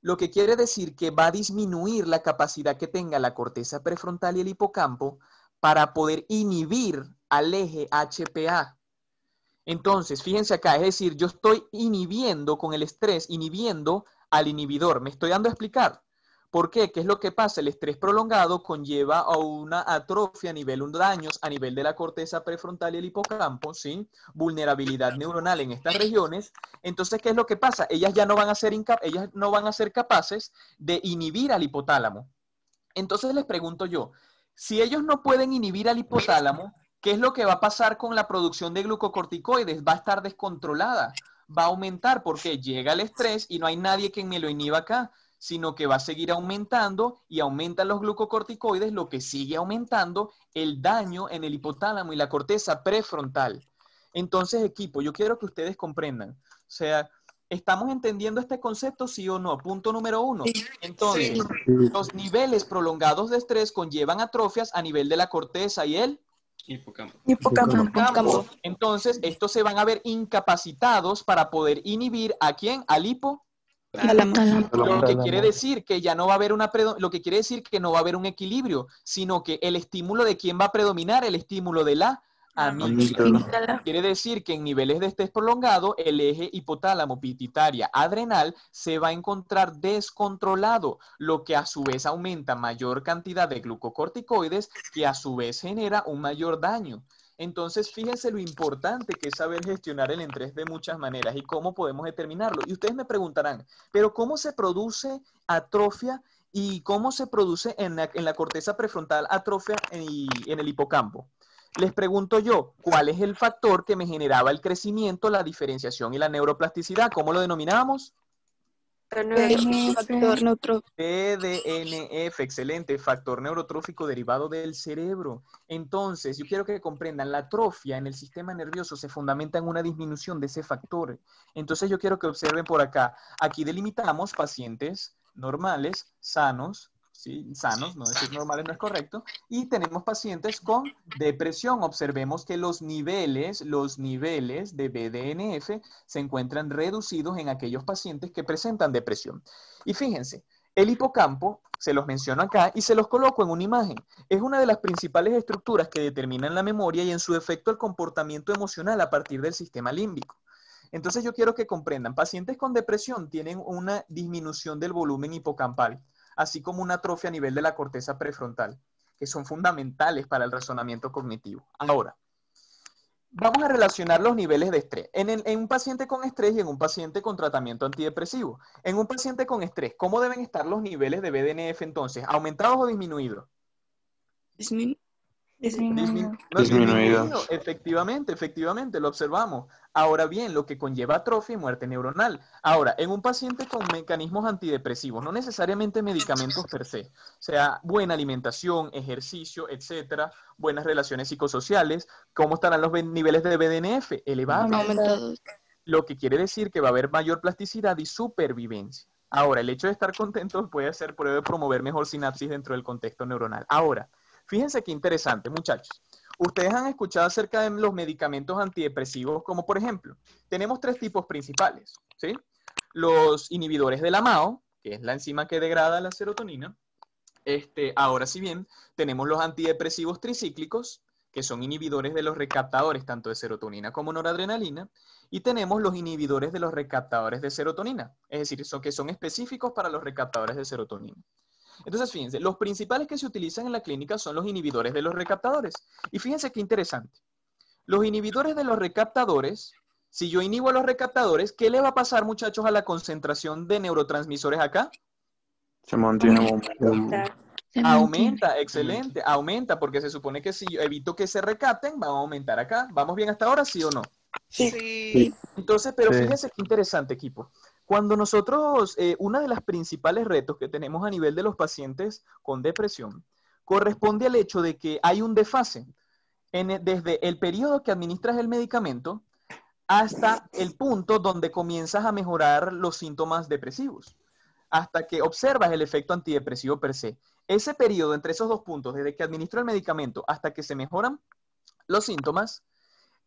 Lo que quiere decir que va a disminuir la capacidad que tenga la corteza prefrontal y el hipocampo para poder inhibir al eje HPA. Entonces, fíjense acá, es decir, yo estoy inhibiendo con el estrés, inhibiendo al inhibidor. ¿Me estoy dando a explicar? ¿Por qué? ¿Qué es lo que pasa? El estrés prolongado conlleva a una atrofia a nivel de daños a nivel de la corteza prefrontal y el hipocampo, ¿sí? Vulnerabilidad neuronal en estas regiones. Entonces, ¿qué es lo que pasa? Ellas no van a ser capaces de inhibir al hipotálamo. Entonces les pregunto yo, si ellos no pueden inhibir al hipotálamo, ¿qué es lo que va a pasar con la producción de glucocorticoides? Va a estar descontrolada, va a aumentar porque llega el estrés y no hay nadie que me lo inhiba acá, sino que va a seguir aumentando y aumentan los glucocorticoides, lo que sigue aumentando el daño en el hipotálamo y la corteza prefrontal. Entonces, equipo, yo quiero que ustedes comprendan, o sea, ¿estamos entendiendo este concepto, sí o no? Punto número 1. Entonces, los niveles prolongados de estrés conllevan atrofias a nivel de la corteza y el Hipocampo. Hipocampo. Entonces, estos se van a ver incapacitados para poder inhibir ¿a quién? Al hipotálamo. Lo que quiere decir que ya no va a haber lo que quiere decir que no va a haber un equilibrio, sino que el estímulo de quién va a predominar, el estímulo de la amígdala. Quiere decir que en niveles de estrés prolongado, el eje hipotálamo, pituitaria, adrenal se va a encontrar descontrolado, lo que a su vez aumenta mayor cantidad de glucocorticoides, que a su vez genera un mayor daño. Entonces, fíjense lo importante que es saber gestionar el estrés de muchas maneras y cómo podemos determinarlo. Y ustedes me preguntarán, ¿pero cómo se produce atrofia y cómo se produce en la corteza prefrontal atrofia y en el hipocampo? Les pregunto yo, ¿cuál es el factor que me generaba el crecimiento, la diferenciación y la neuroplasticidad? ¿Cómo lo denominábamos? Factor neutro. BDNF, excelente, factor neurotrófico derivado del cerebro. Entonces, yo quiero que comprendan, la atrofia en el sistema nervioso se fundamenta en una disminución de ese factor. Entonces, yo quiero que observen por acá. Aquí delimitamos pacientes normales, sanos, ¿sí? Sanos, no decir normales no es correcto. Y tenemos pacientes con depresión. Observemos que los niveles de BDNF se encuentran reducidos en aquellos pacientes que presentan depresión. Y fíjense, el hipocampo, se los menciono acá y se los coloco en una imagen. Es una de las principales estructuras que determinan la memoria y en su efecto el comportamiento emocional a partir del sistema límbico. Entonces yo quiero que comprendan, pacientes con depresión tienen una disminución del volumen hipocampal, así como una atrofia a nivel de la corteza prefrontal, que son fundamentales para el razonamiento cognitivo. Ahora, vamos a relacionar los niveles de estrés en un paciente con estrés y en un paciente con tratamiento antidepresivo. En un paciente con estrés, ¿cómo deben estar los niveles de BDNF entonces? ¿Aumentados o disminuidos? Disminuido. Efectivamente, lo observamos. Ahora bien, lo que conlleva atrofia y muerte neuronal. Ahora, en un paciente con mecanismos antidepresivos, no necesariamente medicamentos per se, o sea, buena alimentación, ejercicio, etcétera, buenas relaciones psicosociales, ¿cómo estarán los niveles de BDNF? Elevados. Aumentados. Lo que quiere decir que va a haber mayor plasticidad y supervivencia. Ahora, el hecho de estar contentos puede promover mejor sinapsis dentro del contexto neuronal. Ahora, fíjense qué interesante, muchachos. Ustedes han escuchado acerca de los medicamentos antidepresivos, como por ejemplo, tenemos 3 tipos principales, ¿sí? Los inhibidores de la MAO, que es la enzima que degrada la serotonina. Ahora, si bien, tenemos los antidepresivos tricíclicos, que son inhibidores de los recaptadores tanto de serotonina como noradrenalina, y tenemos los inhibidores de los recaptadores de serotonina, es decir, que son específicos para los recaptadores de serotonina. Entonces, fíjense, los principales que se utilizan en la clínica son los inhibidores de los recaptadores. Y fíjense qué interesante. Los inhibidores de los recaptadores, si yo inhibo a los recaptadores, ¿qué le va a pasar, muchachos, a la concentración de neurotransmisores acá? Se mantiene Aumenta, excelente, aumenta, porque se supone que si yo evito que se recapten, va a aumentar acá. ¿Vamos bien hasta ahora, sí o no? Sí. Entonces, pero Sí. fíjense qué interesante, equipo. Cuando nosotros, una de las principales retos que tenemos a nivel de los pacientes con depresión, corresponde al hecho de que hay un desfase desde el periodo que administras el medicamento hasta el punto donde comienzas a mejorar los síntomas depresivos, hasta que observas el efecto antidepresivo per se. Ese periodo entre esos 2 puntos, desde que administro el medicamento hasta que se mejoran los síntomas,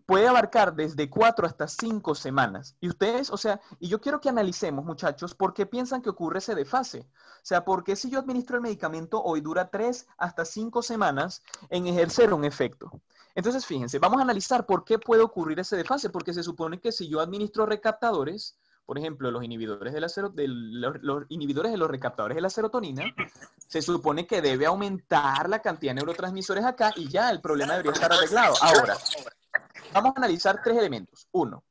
puede abarcar desde 4 hasta 5 semanas. Y ustedes, y yo quiero que analicemos, muchachos, por qué piensan que ocurre ese desfase. O sea, ¿por qué si yo administro el medicamento hoy dura 3 hasta 5 semanas en ejercer un efecto? Entonces, fíjense, vamos a analizar por qué puede ocurrir ese desfase, porque se supone que si yo administro recaptadores, por ejemplo, los inhibidores los inhibidores de los recaptadores de la serotonina, se supone que debe aumentar la cantidad de neurotransmisores acá y ya el problema debería estar arreglado. Ahora, vamos a analizar 3 elementos. Uno.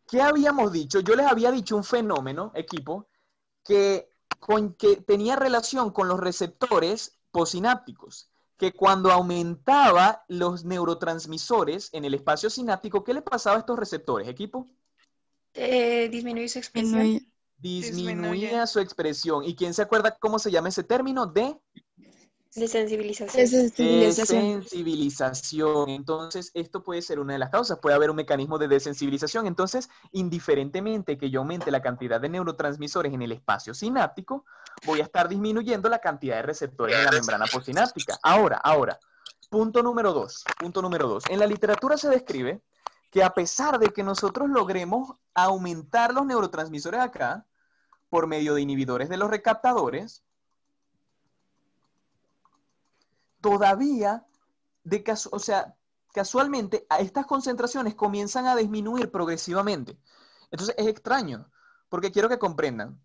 ¿Qué habíamos dicho? Yo les había dicho un fenómeno, equipo, que tenía relación con los receptores posinápticos, que cuando aumentaba los neurotransmisores en el espacio sináptico, ¿qué le pasaba a estos receptores, equipo? Disminuir su expresión. Disminuía su expresión. ¿Y quién se acuerda cómo se llama ese término? Desensibilización. Desensibilización. Entonces, esto puede ser una de las causas. Puede haber un mecanismo de desensibilización. Entonces, indiferentemente que yo aumente la cantidad de neurotransmisores en el espacio sináptico, voy a estar disminuyendo la cantidad de receptores en la membrana postsináptica. Ahora, punto número 2. En la literatura se describe que a pesar de que nosotros logremos aumentar los neurotransmisores acá, por medio de inhibidores de los recaptadores, todavía, casualmente, estas concentraciones comienzan a disminuir progresivamente. Entonces, es extraño, porque quiero que comprendan.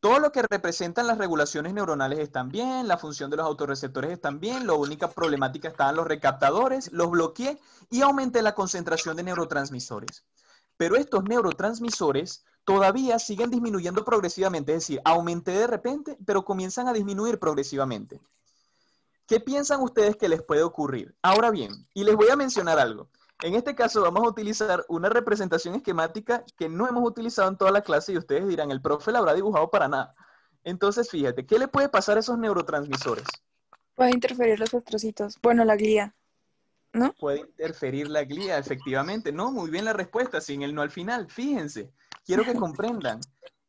Todo lo que representan las regulaciones neuronales están bien, la función de los autorreceptores están bien, la única problemática está en los recaptadores, los bloqueé y aumenté la concentración de neurotransmisores. Pero estos neurotransmisores todavía siguen disminuyendo progresivamente, es decir, aumenté de repente, pero comienzan a disminuir progresivamente. ¿Qué piensan ustedes que les puede ocurrir? Ahora bien, y les voy a mencionar algo. En este caso vamos a utilizar una representación esquemática que no hemos utilizado en toda la clase y ustedes dirán, el profe la habrá dibujado para nada. Entonces, fíjate, ¿qué le puede pasar a esos neurotransmisores? Puede interferir los astrocitos. Bueno, la glía, ¿no? Puede interferir la glía, efectivamente. No, muy bien la respuesta, sin el no al final. Fíjense, quiero que comprendan.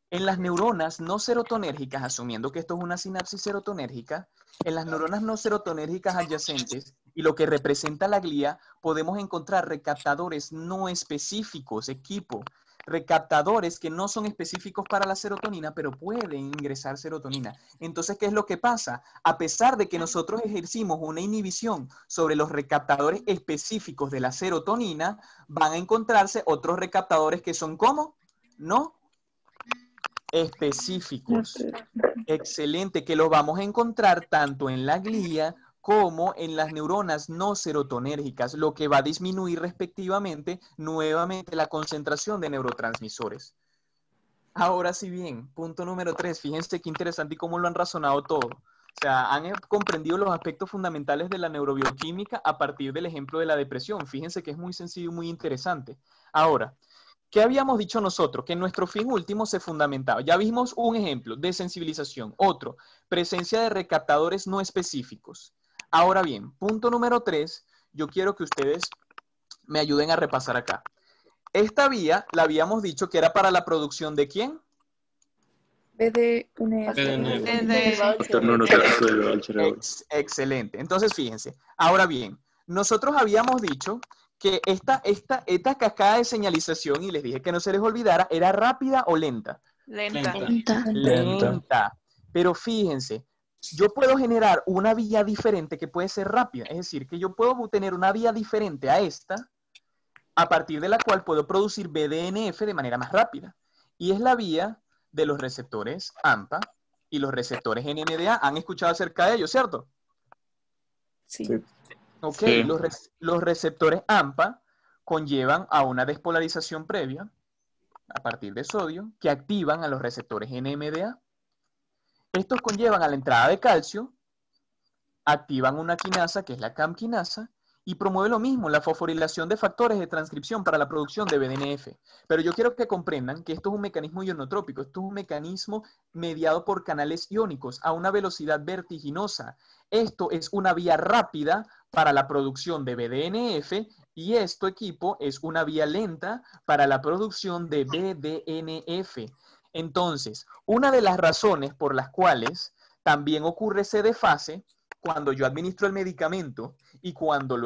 En las neuronas no serotonérgicas, asumiendo que esto es una sinapsis serotonérgica, en las neuronas no serotonérgicas adyacentes y lo que representa la glía, podemos encontrar recaptadores no específicos, equipo. Recaptadores que no son específicos para la serotonina, pero pueden ingresar serotonina. Entonces, ¿qué es lo que pasa? A pesar de que nosotros ejercimos una inhibición sobre los recaptadores específicos de la serotonina, van a encontrarse otros recaptadores que son ¿cómo? No específicos. Excelente, que los vamos a encontrar tanto en la glía como en las neuronas no serotonérgicas, lo que va a disminuir respectivamente nuevamente la concentración de neurotransmisores. Ahora sí bien, punto número 3, fíjense qué interesante y cómo lo han razonado todo. O sea, han comprendido los aspectos fundamentales de la neurobioquímica a partir del ejemplo de la depresión. Fíjense que es muy sencillo y muy interesante. Ahora, ¿qué habíamos dicho nosotros? Que nuestro fin último se fundamentaba. Ya vimos un ejemplo, desensibilización. Otro, presencia de recaptadores no específicos. Ahora bien, punto número 3, yo quiero que ustedes me ayuden a repasar acá. Esta vía la habíamos dicho que era para la producción ¿de quién? BDNF. Factor neurotransmisor al cerebro. Excelente. Entonces, fíjense. Ahora bien, nosotros habíamos dicho que esta cascada de señalización, y les dije que no se les olvidara, ¿era rápida o lenta? Lenta. Lenta. Pero fíjense, yo puedo generar una vía diferente que puede ser rápida. Es decir, que yo puedo tener una vía diferente a esta, a partir de la cual puedo producir BDNF de manera más rápida. Y es la vía de los receptores AMPA y los receptores NMDA. ¿Han escuchado acerca de ellos, cierto? Sí. Ok, Sí. los receptores AMPA conllevan a una despolarización previa a partir de sodio que activan a los receptores NMDA. Estos conllevan a la entrada de calcio, activan una quinasa que es la CAM quinasa y promueve lo mismo, la fosforilación de factores de transcripción para la producción de BDNF. Pero yo quiero que comprendan que esto es un mecanismo ionotrópico, esto es un mecanismo mediado por canales iónicos a una velocidad vertiginosa. Esto es una vía rápida para la producción de BDNF y esto, equipo, es una vía lenta para la producción de BDNF. Entonces, una de las razones por las cuales también ocurre ese desfase cuando yo administro el medicamento y cuando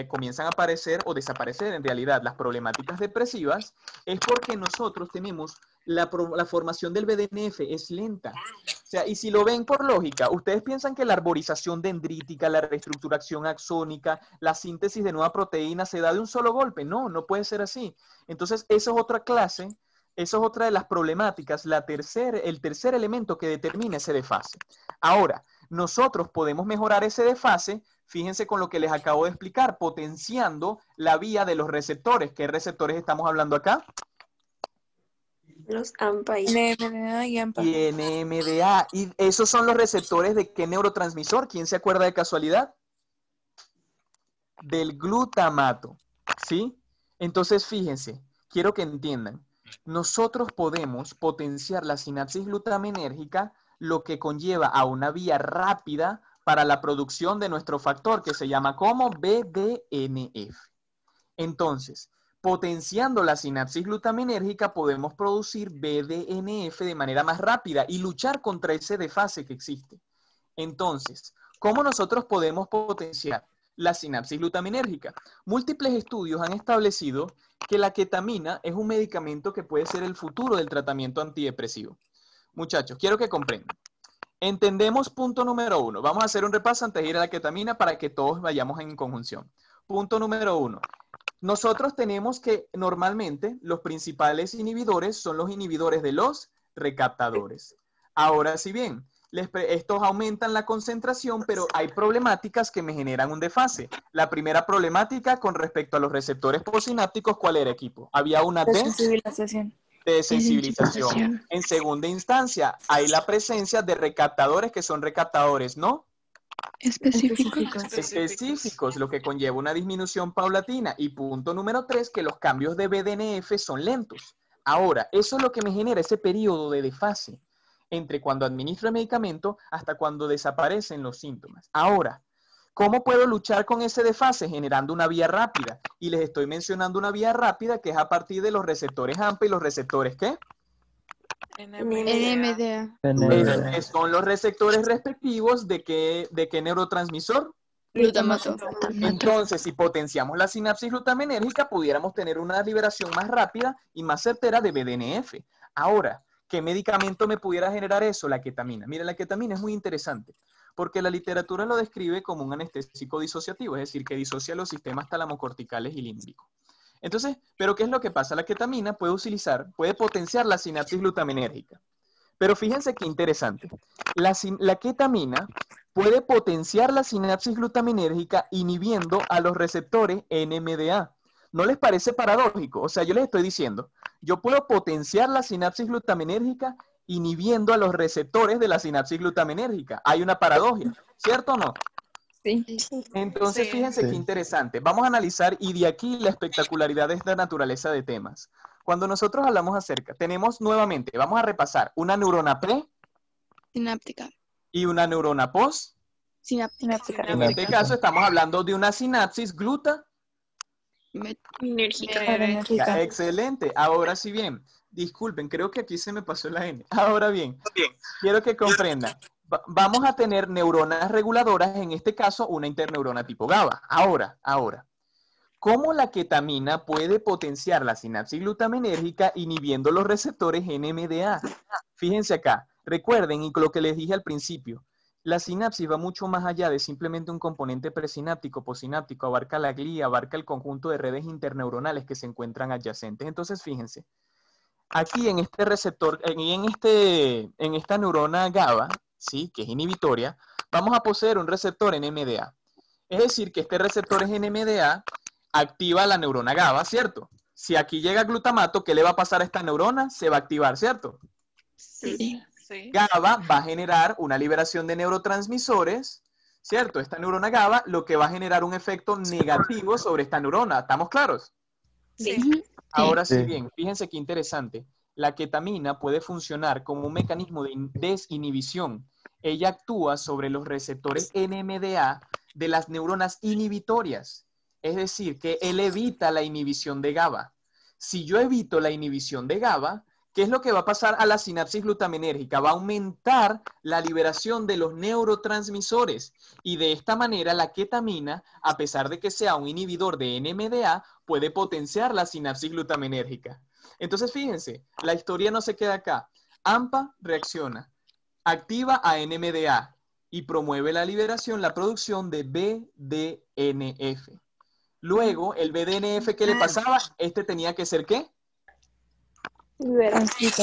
comienzan a aparecer o desaparecer en realidad las problemáticas depresivas, es porque nosotros tenemos la formación del BDNF es lenta. O sea, y si lo ven por lógica, ustedes piensan que la arborización dendrítica, la reestructuración axónica, la síntesis de nueva proteína se da de un solo golpe. No, no puede ser así. Entonces, esa es otra clase, esa es otra de las problemáticas, el tercer elemento que determina ese desfase. Ahora, nosotros podemos mejorar ese desfase, fíjense con lo que les acabo de explicar, potenciando la vía de los receptores. ¿Qué receptores estamos hablando acá? Los AMPA y NMDA y AMPA. Y NMDA. ¿Y esos son los receptores de qué neurotransmisor? ¿Quién se acuerda de casualidad? Del glutamato, ¿sí? Entonces, fíjense, quiero que entiendan. Nosotros podemos potenciar la sinapsis glutaminérgica, lo que conlleva a una vía rápida para la producción de nuestro factor que se llama como BDNF. Entonces, potenciando la sinapsis glutaminérgica podemos producir BDNF de manera más rápida y luchar contra ese desfase que existe. Entonces, ¿cómo nosotros podemos potenciar la sinapsis glutaminérgica? Múltiples estudios han establecido que la ketamina es un medicamento que puede ser el futuro del tratamiento antidepresivo. Muchachos, quiero que comprendan. Entendemos punto número 1. Vamos a hacer un repaso antes de ir a la ketamina para que todos vayamos en conjunción. Punto número 1. Nosotros tenemos que normalmente los principales inhibidores son los inhibidores de los recaptadores. Ahora, si bien estos aumentan la concentración, pero hay problemáticas que me generan un desfase. La primera problemática con respecto a los receptores postsinápticos, ¿cuál era, equipo? Había una Desensibilización. desensibilización. En segunda instancia, hay la presencia de recaptadores que son recaptadores, ¿no? Específicos, lo que conlleva una disminución paulatina. Y punto número 3, que los cambios de BDNF son lentos. Ahora, eso es lo que me genera ese periodo de desfase entre cuando administro el medicamento hasta cuando desaparecen los síntomas. Ahora, ¿cómo puedo luchar con ese desfase? Generando una vía rápida. Y les estoy mencionando una vía rápida que es a partir de los receptores AMPA y los receptores ¿qué? NMDA. Que son los receptores respectivos de qué neurotransmisor. Glutamato. Entonces, si potenciamos la sinapsis glutaminérgica, pudiéramos tener una liberación más rápida y más certera de BDNF. Ahora, ¿qué medicamento me pudiera generar eso? La ketamina. Mira, la ketamina es muy interesante porque la literatura lo describe como un anestésico disociativo, es decir, que disocia los sistemas talamocorticales y límbicos. Entonces, ¿pero qué es lo que pasa? La ketamina puede potenciar la sinapsis glutaminérgica. Pero fíjense qué interesante. La ketamina puede potenciar la sinapsis glutaminérgica inhibiendo a los receptores NMDA. ¿No les parece paradójico? O sea, yo les estoy diciendo, yo puedo potenciar la sinapsis glutaminérgica inhibiendo a los receptores de la sinapsis glutaminérgica. Hay una paradoja, ¿cierto o no? Sí. Entonces, fíjense qué interesante. Vamos a analizar, y de aquí la espectacularidad de esta naturaleza de temas. Cuando nosotros hablamos tenemos nuevamente, vamos a repasar, una neurona pre Sináptica. y una neurona Sináptica. En este caso estamos hablando de una sinapsis glutaminérgica. Enérgica. Enérgica. Excelente. Ahora sí bien. Disculpen, creo que aquí se me pasó la N. Ahora bien, quiero que comprendan. Vamos a tener neuronas reguladoras, en este caso una interneurona tipo GABA. Ahora. ¿Cómo la ketamina puede potenciar la sinapsis glutaminérgica inhibiendo los receptores NMDA? Fíjense acá, recuerden y lo que les dije al principio, la sinapsis va mucho más allá de simplemente un componente presináptico, postsináptico, abarca la glía, abarca el conjunto de redes interneuronales que se encuentran adyacentes. Entonces, fíjense, aquí en este receptor, en esta neurona GABA, ¿sí? Que es inhibitoria, vamos a poseer un receptor NMDA. Es decir, que este receptor es NMDA, activa la neurona GABA, ¿cierto? Si aquí llega glutamato, ¿qué le va a pasar a esta neurona? Se va a activar, ¿cierto? Sí. GABA va a generar una liberación de neurotransmisores, ¿cierto? Esta neurona GABA, lo que va a generar un efecto negativo sobre esta neurona. ¿Estamos claros? Sí. Ahora sí bien, fíjense qué interesante. La ketamina puede funcionar como un mecanismo de desinhibición. Ella actúa sobre los receptores NMDA de las neuronas inhibitorias. Es decir, que él evita la inhibición de GABA. Si yo evito la inhibición de GABA, ¿qué es lo que va a pasar a la sinapsis glutaminérgica? Va a aumentar la liberación de los neurotransmisores y de esta manera la ketamina, a pesar de que sea un inhibidor de NMDA, puede potenciar la sinapsis glutaminérgica. Entonces, fíjense, la historia no se queda acá. AMPA reacciona, activa a NMDA y promueve la liberación, la producción de BDNF. Luego, el BDNF, ¿qué le pasaba? Este tenía que ser, ¿qué?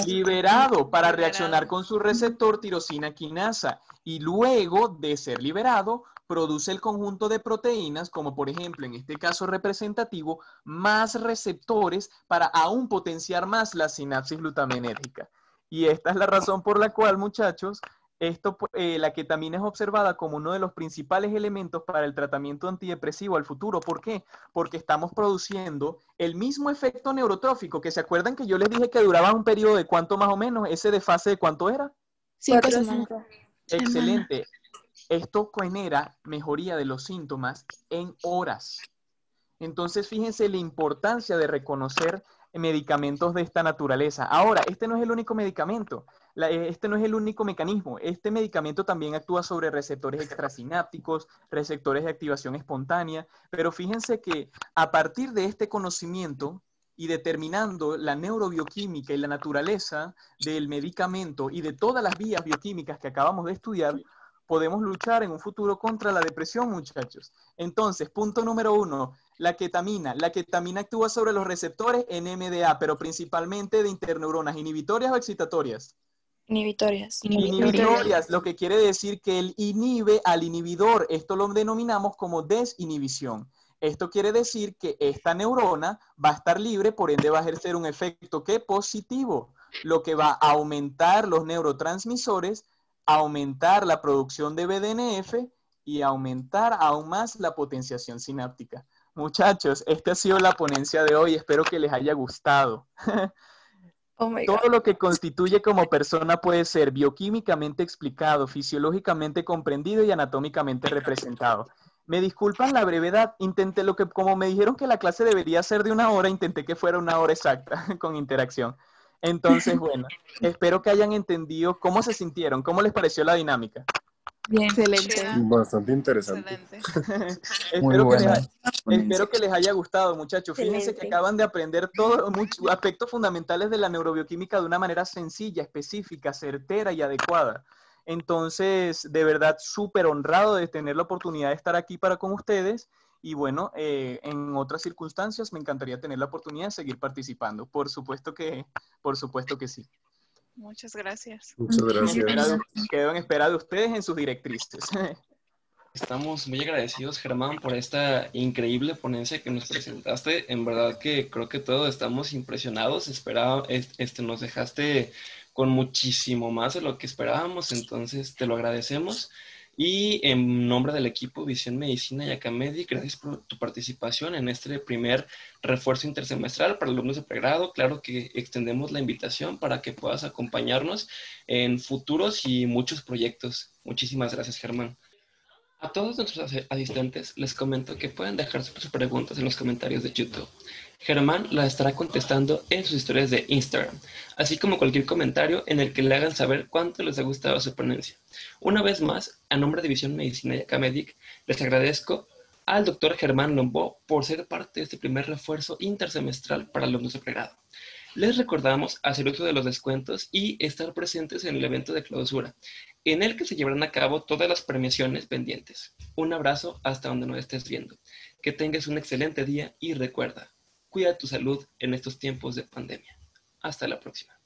Liberado para reaccionar con su receptor tirosina quinasa y luego de ser liberado produce el conjunto de proteínas como por ejemplo en este caso representativo más receptores para aún potenciar más la sinapsis glutaminérgica. Y esta es la razón por la cual, muchachos, la ketamina es observada como uno de los principales elementos para el tratamiento antidepresivo al futuro. ¿Por qué? Porque estamos produciendo el mismo efecto neurotrófico, que se acuerdan que yo les dije que duraba un periodo de cuánto más o menos, ese desfase de cuánto era. 5 semanas. Excelente. Esto genera mejoría de los síntomas en horas. Entonces, fíjense la importancia de reconocer medicamentos de esta naturaleza. Ahora, este no es el único medicamento, este no es el único mecanismo. Este medicamento también actúa sobre receptores extrasinápticos, receptores de activación espontánea, pero fíjense que a partir de este conocimiento y determinando la neurobioquímica y la naturaleza del medicamento y de todas las vías bioquímicas que acabamos de estudiar, podemos luchar en un futuro contra la depresión, muchachos. Entonces, punto número 1, la ketamina. La ketamina actúa sobre los receptores NMDA, pero principalmente de interneuronas, ¿inhibitorias o excitatorias? Inhibitorias. Inhibitorias, lo que quiere decir que él inhibe al inhibidor. Esto lo denominamos como desinhibición. Esto quiere decir que esta neurona va a estar libre, por ende va a ejercer un efecto ¿qué? Positivo, lo que va a aumentar los neurotransmisores, aumentar la producción de BDNF y aumentar aún más la potenciación sináptica. Muchachos, esta ha sido la ponencia de hoy. Espero que les haya gustado. Oh my God. Todo lo que constituye como persona puede ser bioquímicamente explicado, fisiológicamente comprendido y anatómicamente representado. Me disculpan la brevedad, intenté como me dijeron que la clase debería ser de 1 hora, intenté que fuera 1 hora exacta con interacción. Entonces, bueno, espero que hayan entendido cómo se sintieron, cómo les pareció la dinámica. Bien. Excelente. Bastante interesante. Muy buena. Espero que les haya gustado, muchachos. Fíjense que Excelente. acaban de aprender todos muchos aspectos fundamentales de la neurobioquímica de una manera sencilla, específica, certera y adecuada. Entonces, de verdad, súper honrado de tener la oportunidad de estar aquí para con ustedes. Y bueno, en otras circunstancias me encantaría tener la oportunidad de seguir participando. Por supuesto que sí. Muchas gracias. Muchas gracias. Quedo en espera de ustedes en sus directrices. Estamos muy agradecidos, Germán, por esta increíble ponencia que nos presentaste. En verdad que creo que todos estamos impresionados. Nos dejaste con muchísimo más de lo que esperábamos, entonces te lo agradecemos. Y en nombre del equipo Visión Medicina y Acamedic, gracias por tu participación en este primer refuerzo intersemestral para alumnos de pregrado. Claro que extendemos la invitación para que puedas acompañarnos en futuros y muchos proyectos. Muchísimas gracias, Germán. A todos nuestros asistentes les comento que pueden dejar sus preguntas en los comentarios de YouTube. Germán las estará contestando en sus historias de Instagram, así como cualquier comentario en el que le hagan saber cuánto les ha gustado su ponencia. Una vez más, a nombre de Visión Medicina y Acamedic, les agradezco al doctor Germán Lombó por ser parte de este primer refuerzo intersemestral para alumnos de pregrado. Les recordamos hacer uso de los descuentos y estar presentes en el evento de clausura, en el que se llevarán a cabo todas las premiaciones pendientes. Un abrazo hasta donde nos estés viendo. Que tengas un excelente día y recuerda, cuida tu salud en estos tiempos de pandemia. Hasta la próxima.